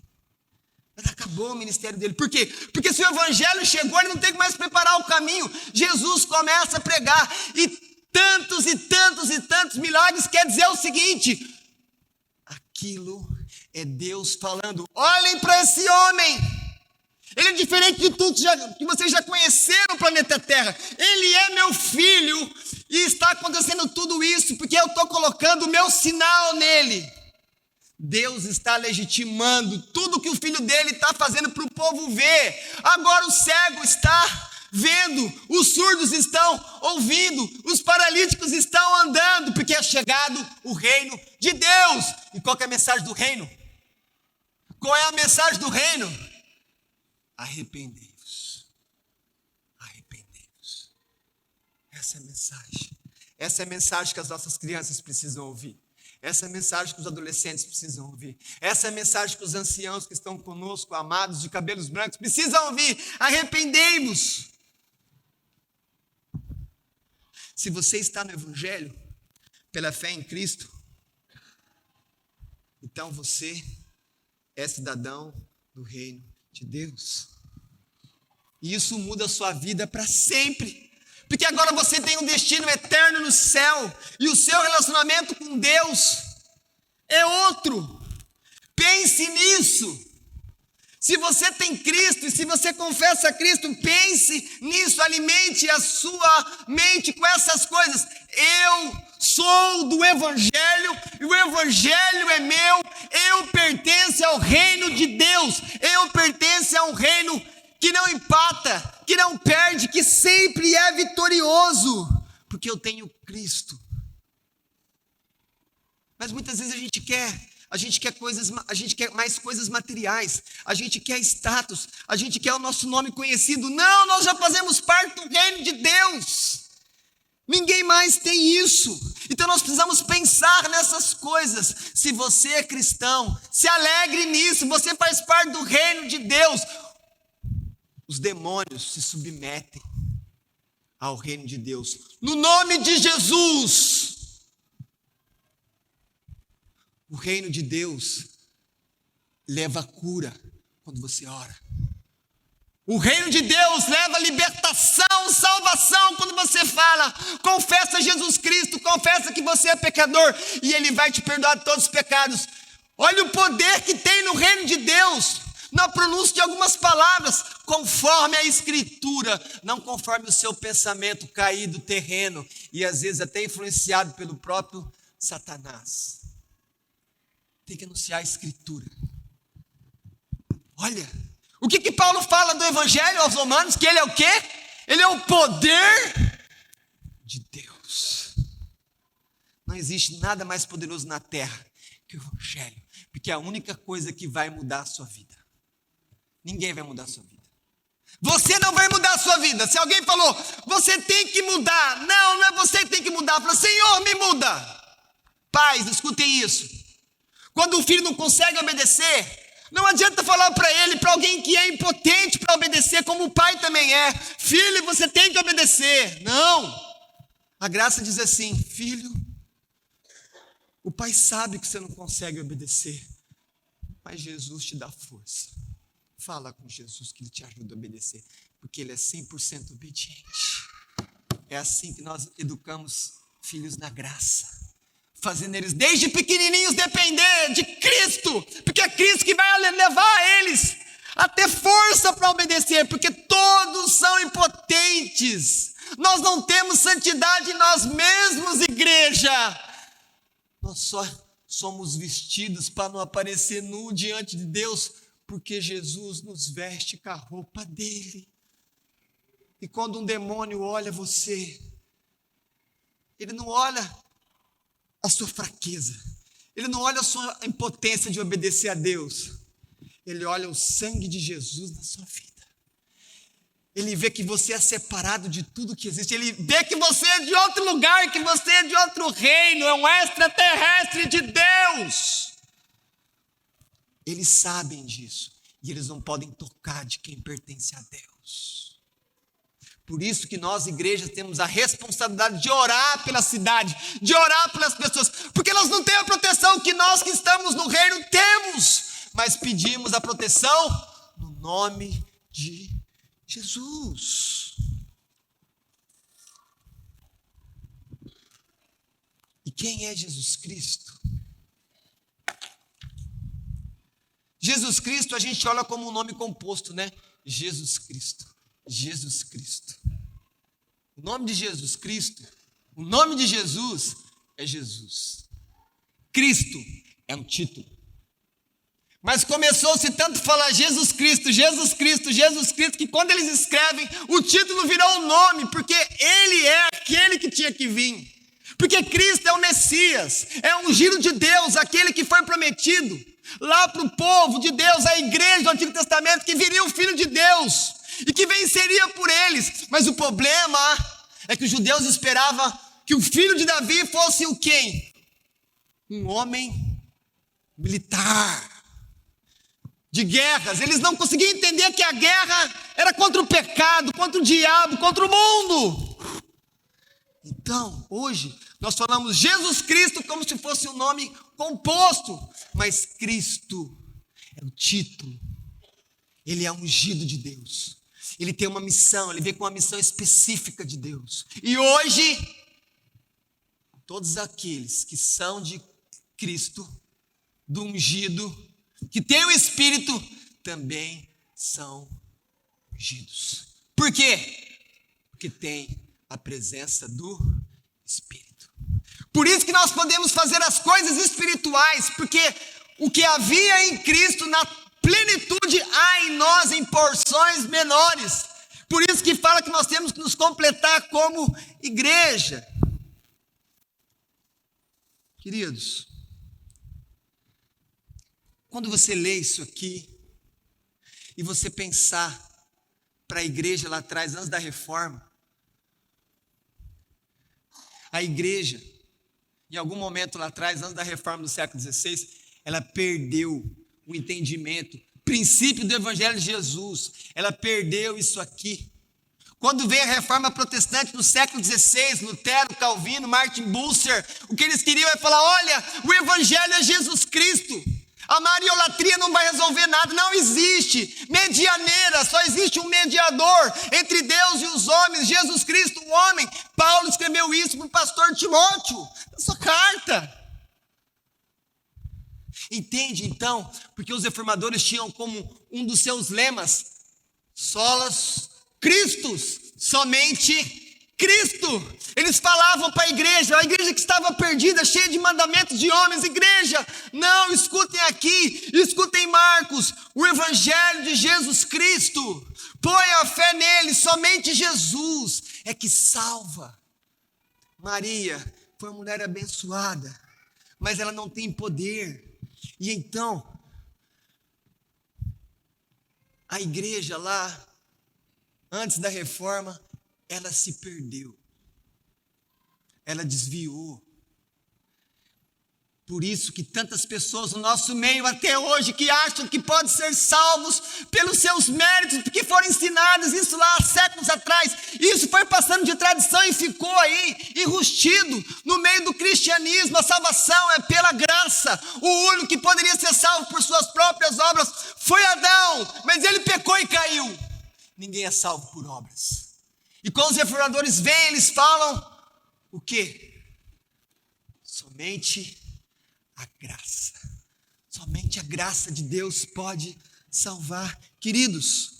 Speaker 1: Mas acabou o ministério dele. Por quê? Porque se o Evangelho chegou, ele não tem que mais preparar o caminho. Jesus começa a pregar, e tantos e tantos e tantos milagres quer dizer o seguinte: aquilo é Deus falando. Olhem para esse homem. Ele é diferente de tudo que vocês já conheceram no planeta Terra. Ele é meu filho, e está acontecendo tudo isso porque eu estou colocando o meu sinal nele. Deus está legitimando tudo que o filho dele está fazendo para o povo ver. Agora o cego está vendo, os surdos estão ouvindo, os paralíticos estão andando, porque é chegado o reino de Deus. E qual que é a mensagem do reino? Qual é a mensagem do reino? Arrependei-vos. Arrependei-vos. Essa é a mensagem. Essa é a mensagem que as nossas crianças precisam ouvir. Essa é a mensagem que os adolescentes precisam ouvir. Essa é a mensagem que os anciãos que estão conosco, amados de cabelos brancos, precisam ouvir. Arrependei-vos. Se você está no Evangelho, pela fé em Cristo, então você é cidadão do reino de Deus. E isso muda a sua vida para sempre. Porque agora você tem um destino eterno no céu. E o seu relacionamento com Deus é outro. Pense nisso. Se você tem Cristo e se você confessa Cristo, pense nisso. Alimente a sua mente com essas coisas. Eu sou do Evangelho, e o Evangelho é meu. Eu pertenço ao reino de Deus. Eu pertenço a um reino que não empata, que não perde, que sempre é vitorioso, porque eu tenho Cristo. Mas muitas vezes a gente quer mais coisas materiais, a gente quer status, a gente quer o nosso nome conhecido. Não, nós já fazemos parte do reino de Deus. Ninguém mais tem isso. Então nós precisamos pensar nessas coisas. Se você é cristão, se alegre nisso. Você faz parte do reino de Deus. Os demônios se submetem ao reino de Deus. No nome de Jesus. O reino de Deus leva cura quando você ora. O reino de Deus leva libertação, salvação quando você fala. Confessa Jesus Cristo, confessa que você é pecador e Ele vai te perdoar todos os pecados. Olha o poder que tem no reino de Deus, na pronúncia de algumas palavras, conforme a Escritura, não conforme o seu pensamento caído, terreno, e às vezes até influenciado pelo próprio Satanás. Tem que anunciar a Escritura. Olha, o que Paulo fala do Evangelho aos Romanos? Que ele é o quê? Ele é o poder de Deus. Não existe nada mais poderoso na terra que o Evangelho, porque é a única coisa que vai mudar a sua vida. Ninguém vai mudar a sua vida. Você não vai mudar a sua vida. Se alguém falou, você tem que mudar. Não, não é você que tem que mudar. Fala, Senhor, me muda. Pais, escutem isso. Quando o filho não consegue obedecer, não adianta falar para ele, para alguém que é impotente para obedecer, como o pai também é. Filho, você tem que obedecer. Não. A graça diz assim, filho, o pai sabe que você não consegue obedecer, mas Jesus te dá força. Fala com Jesus que Ele te ajuda a obedecer, porque Ele é 100% obediente. É assim que nós educamos filhos na graça, fazendo eles desde pequenininhos depender de Cristo, porque é Cristo que vai levar eles a ter força para obedecer, porque todos são impotentes. Nós não temos santidade em nós mesmos, igreja. Nós só somos vestidos para não aparecer nu diante de Deus, porque Jesus nos veste com a roupa dele. E quando um demônio olha você, ele não olha a sua fraqueza, ele não olha a sua impotência de obedecer a Deus, ele olha o sangue de Jesus na sua vida. Ele vê que você é separado de tudo que existe, ele vê que você é de outro lugar, que você é de outro reino, é um extraterrestre de Deus. Eles sabem disso e eles não podem tocar de quem pertence a Deus. Por isso que nós, igrejas, temos a responsabilidade de orar pela cidade, de orar pelas pessoas, porque elas não têm a proteção que nós que estamos no reino temos, mas pedimos a proteção no nome de Jesus. E quem é Jesus Cristo? Jesus Cristo a gente olha como um nome composto, né? Jesus Cristo. Jesus Cristo. O nome de Jesus Cristo, o nome de Jesus é Jesus. Cristo é um título. Mas começou-se tanto falar Jesus Cristo, Jesus Cristo, Jesus Cristo, que quando eles escrevem, o título virou um nome, porque ele é aquele que tinha que vir. Porque Cristo é o Messias, é o ungido de Deus, aquele que foi prometido lá para o povo de Deus, a igreja do Antigo Testamento, que viria o Filho de Deus e que venceria por eles. Mas o problema é que os judeus esperavam que o filho de Davi fosse o quem? Um homem militar, de guerras. Eles não conseguiam entender que a guerra era contra o pecado, contra o diabo, contra o mundo. Então, hoje, nós falamos Jesus Cristo como se fosse um nome composto, mas Cristo é o título. Ele é ungido de Deus. Ele tem uma missão, ele vem com uma missão específica de Deus. E hoje, todos aqueles que são de Cristo, do ungido, que tem o Espírito, também são ungidos. Por quê? Porque tem a presença do Espírito. Por isso que nós podemos fazer as coisas espirituais, porque o que havia em Cristo, na plenitude, há em nós em porções menores. Por isso que fala que nós temos que nos completar como igreja. Queridos, quando você lê isso aqui, e você pensar para a igreja lá atrás, antes da reforma, a igreja, em algum momento lá atrás, antes da reforma do século XVI, ela perdeu o entendimento, princípio do evangelho de Jesus, ela perdeu isso aqui. Quando veio a reforma protestante no século XVI, Lutero, Calvino, Martin Bucer, o que eles queriam é falar, olha, o evangelho é Jesus Cristo, a mariolatria não vai resolver nada, não existe medianeira, só existe um mediador entre Deus e os homens, Jesus Cristo, o homem. Paulo escreveu isso para o pastor Timóteo, na sua carta. Entende então? Porque os reformadores tinham como um dos seus lemas, solas Christus, somente Cristo. Eles falavam para a igreja que estava perdida, cheia de mandamentos de homens, igreja, não, escutem aqui, escutem Marcos, o evangelho de Jesus Cristo, põe a fé nele, somente Jesus é que salva. Maria foi uma mulher abençoada, mas ela não tem poder, e então, a igreja lá, antes da reforma, ela se perdeu, ela desviou. Por isso que tantas pessoas no nosso meio até hoje que acham que podem ser salvos pelos seus méritos, porque foram ensinadas isso lá há séculos atrás, isso foi passando de tradição e ficou aí enrustido no meio do cristianismo. A salvação é pela graça. O único que poderia ser salvo por suas próprias obras foi Adão, mas ele pecou e caiu. Ninguém é salvo por obras. E quando os reformadores vêm, eles falam o quê? Somente a graça. Somente a graça de Deus pode salvar. Queridos,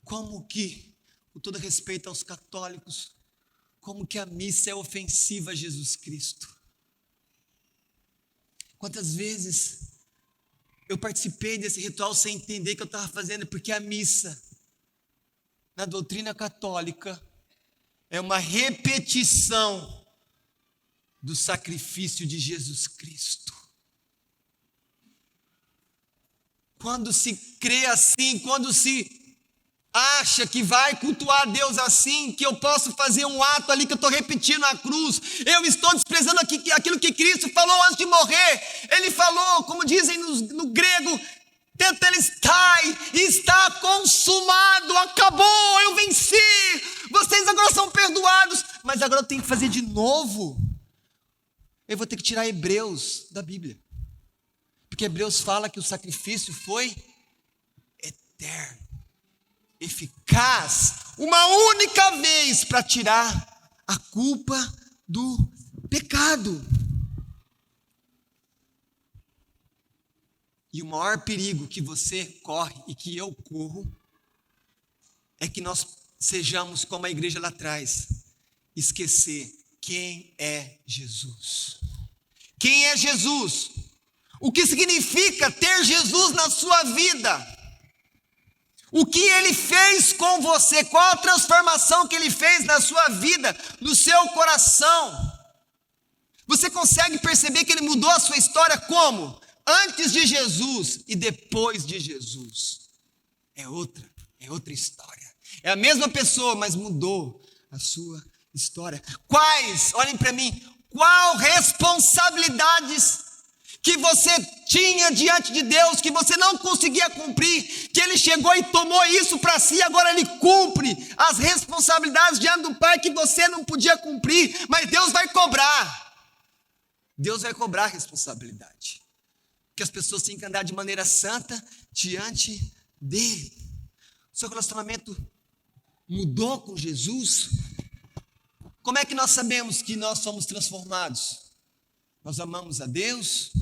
Speaker 1: como que, com todo respeito aos católicos, como que a missa é ofensiva a Jesus Cristo? Quantas vezes eu participei desse ritual sem entender que eu estava fazendo, porque a missa, na doutrina católica, é uma repetição do sacrifício de Jesus Cristo. Quando se crê assim, quando se acha que vai cultuar a Deus assim, que eu posso fazer um ato ali que eu estou repetindo a cruz, eu estou desprezando aquilo que Cristo falou antes de morrer. Ele falou, como dizem no grego, tetelestai, está consumado, acabou, eu venci, vocês agora são perdoados, mas agora eu tenho que fazer de novo. Eu vou ter que tirar Hebreus da Bíblia, porque Hebreus fala que o sacrifício foi eterno, eficaz, uma única vez para tirar a culpa do pecado. E o maior perigo que você corre e que eu corro é que nós sejamos como a igreja lá atrás, esquecer quem é Jesus. Quem é Jesus? O que significa ter Jesus na sua vida? O que ele fez com você? Qual a transformação que ele fez na sua vida, no seu coração? Você consegue perceber que ele mudou a sua história como? Antes de Jesus e depois de Jesus. É outra história. É a mesma pessoa, mas mudou a sua história. Olhem para mim, qual responsabilidades que você tinha diante de Deus, que você não conseguia cumprir, que ele chegou e tomou isso para si, agora ele cumpre as responsabilidades diante do Pai que você não podia cumprir, mas Deus vai cobrar. Deus vai cobrar a responsabilidade. Que as pessoas têm que andar de maneira santa diante dele. O seu relacionamento mudou com Jesus? Como é que nós sabemos que nós somos transformados? Nós amamos a Deus,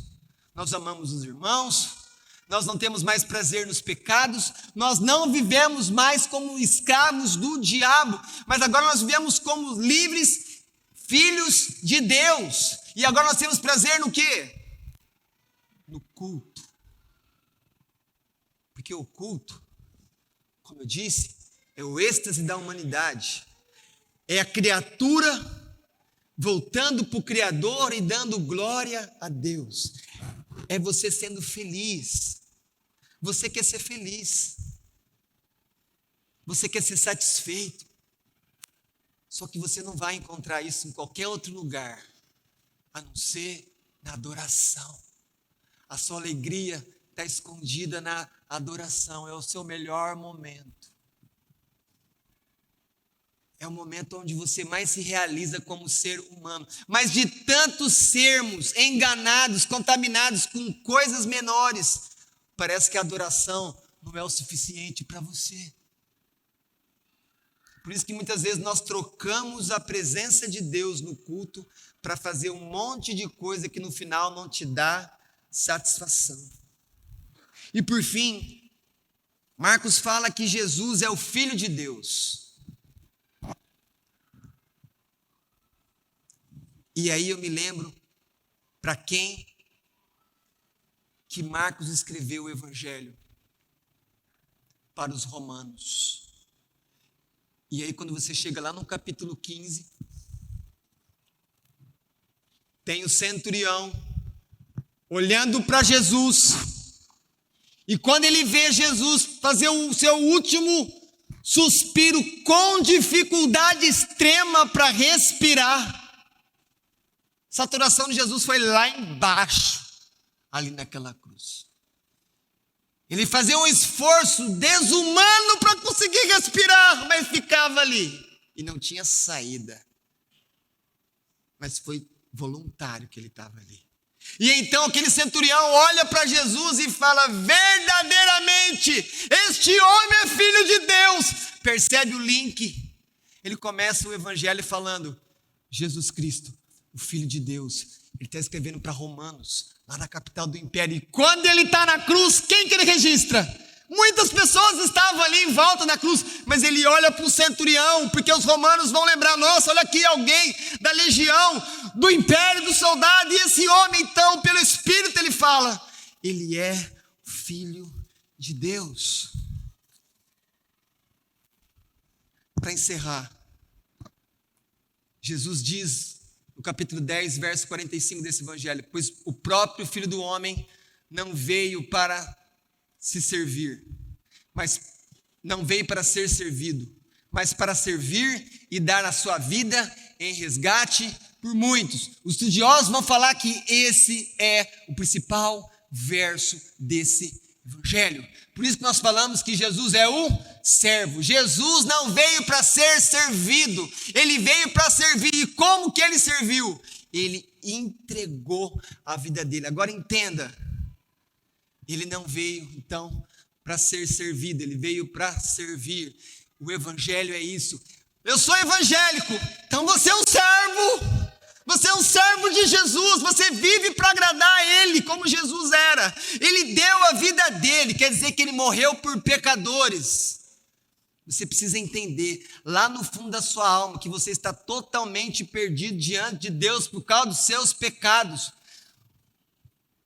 Speaker 1: nós amamos os irmãos, nós não temos mais prazer nos pecados, nós não vivemos mais como escravos do diabo, mas agora nós vivemos como livres filhos de Deus. E agora nós temos prazer no quê? No culto. Porque o culto, como eu disse, é o êxtase da humanidade. É a criatura voltando para o Criador e dando glória a Deus. É você sendo feliz. Você quer ser feliz. Você quer ser satisfeito. Só que você não vai encontrar isso em qualquer outro lugar, a não ser na adoração. A sua alegria está escondida na adoração. É o seu melhor momento. É o momento onde você mais se realiza como ser humano. Mas de tantos sermos enganados, contaminados com coisas menores, parece que a adoração não é o suficiente para você. Por isso que muitas vezes nós trocamos a presença de Deus no culto para fazer um monte de coisa que no final não te dá satisfação. E por fim, Marcos fala que Jesus é o Filho de Deus. E aí eu me lembro para quem que Marcos escreveu o Evangelho. Para os romanos. E aí quando você chega lá no capítulo 15, tem o centurião olhando para Jesus. E quando ele vê Jesus fazer o seu último suspiro com dificuldade extrema para respirar, a saturação de Jesus foi lá embaixo, ali naquela cruz. Ele fazia um esforço desumano para conseguir respirar, mas ficava ali. E não tinha saída. Mas foi voluntário que ele estava ali. E então aquele centurião olha para Jesus e fala: verdadeiramente, este homem é filho de Deus. Percebe o link? Ele começa o evangelho falando: Jesus Cristo, o Filho de Deus. Ele está escrevendo para Romanos, lá na capital do império. E quando ele está na cruz, quem que ele registra? Muitas pessoas estavam ali em volta da cruz, mas ele olha para o centurião, porque os romanos vão lembrar: nossa, olha aqui alguém da legião, do império, do soldado. E esse homem, então, pelo Espírito, ele fala: ele é o Filho de Deus. Para encerrar, Jesus diz no capítulo 10, verso 45 desse evangelho: pois o próprio Filho do Homem não veio para se servir, mas não veio para ser servido, mas para servir e dar a sua vida em resgate por muitos. Os estudiosos vão falar que esse é o principal verso desse evangelho. Por isso que nós falamos que Jesus é o servo. Jesus não veio para ser servido, ele veio para servir. E como que ele serviu? Ele entregou a vida dele. Agora entenda, ele não veio então para ser servido, ele veio para servir. O evangelho é isso. Eu sou evangélico, então você é um servo. Você é um servo de Jesus, você vive para agradar a Ele, como Jesus era. Ele deu a vida dele, quer dizer que ele morreu por pecadores. Você precisa entender, lá no fundo da sua alma, que você está totalmente perdido diante de Deus por causa dos seus pecados.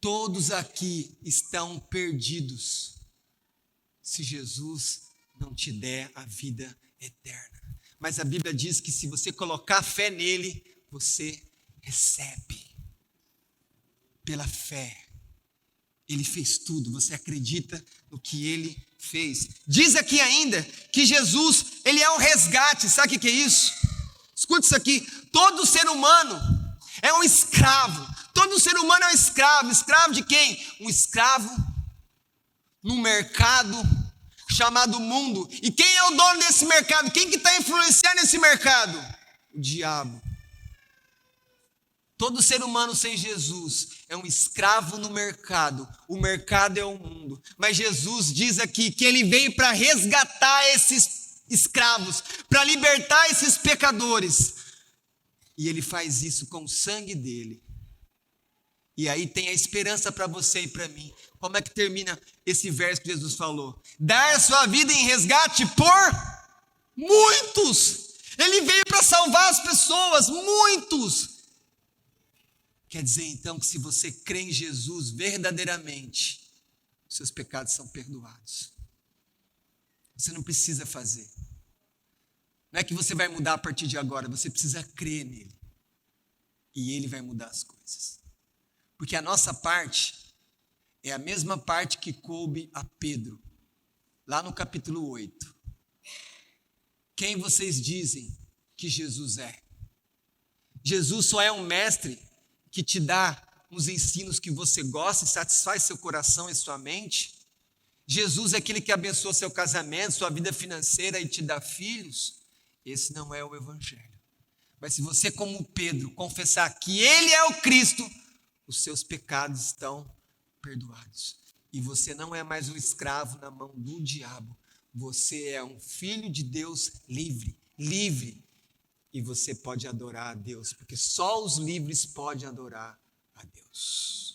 Speaker 1: Todos aqui estão perdidos, se Jesus não te der a vida eterna. Mas a Bíblia diz que se você colocar fé nele, você recebe pela fé. Ele fez tudo, você acredita no que ele fez. Diz aqui ainda que Jesus, ele é um resgate. Sabe o que é isso? Escute isso aqui: todo ser humano é um escravo. Todo ser humano é um escravo. Escravo de quem? Um escravo num mercado chamado mundo. E quem é o dono desse mercado? Quem que está influenciando esse mercado? O diabo. Todo ser humano sem Jesus é um escravo no mercado. O mercado é o mundo. Mas Jesus diz aqui que ele veio para resgatar esses escravos, para libertar esses pecadores. E ele faz isso com o sangue dele. E aí tem a esperança para você e para mim. Como é que termina esse verso que Jesus falou? Dar a sua vida em resgate por muitos. Ele veio para salvar as pessoas, muitos. Quer dizer então que se você crê em Jesus verdadeiramente, seus pecados são perdoados. Você não precisa fazer. Não é que você vai mudar a partir de agora, você precisa crer nele. E ele vai mudar as coisas. Porque a nossa parte é a mesma parte que coube a Pedro, lá no capítulo 8. Quem vocês dizem que Jesus é? Jesus só é um mestre que te dá uns ensinos que você gosta e satisfaz seu coração e sua mente? Jesus é aquele que abençoa seu casamento, sua vida financeira e te dá filhos? Esse não é o evangelho. Mas se você, como Pedro, confessar que ele é o Cristo, os seus pecados estão perdoados. E você não é mais um escravo na mão do diabo. Você é um filho de Deus livre, livre. E você pode adorar a Deus, porque só os livres podem adorar a Deus.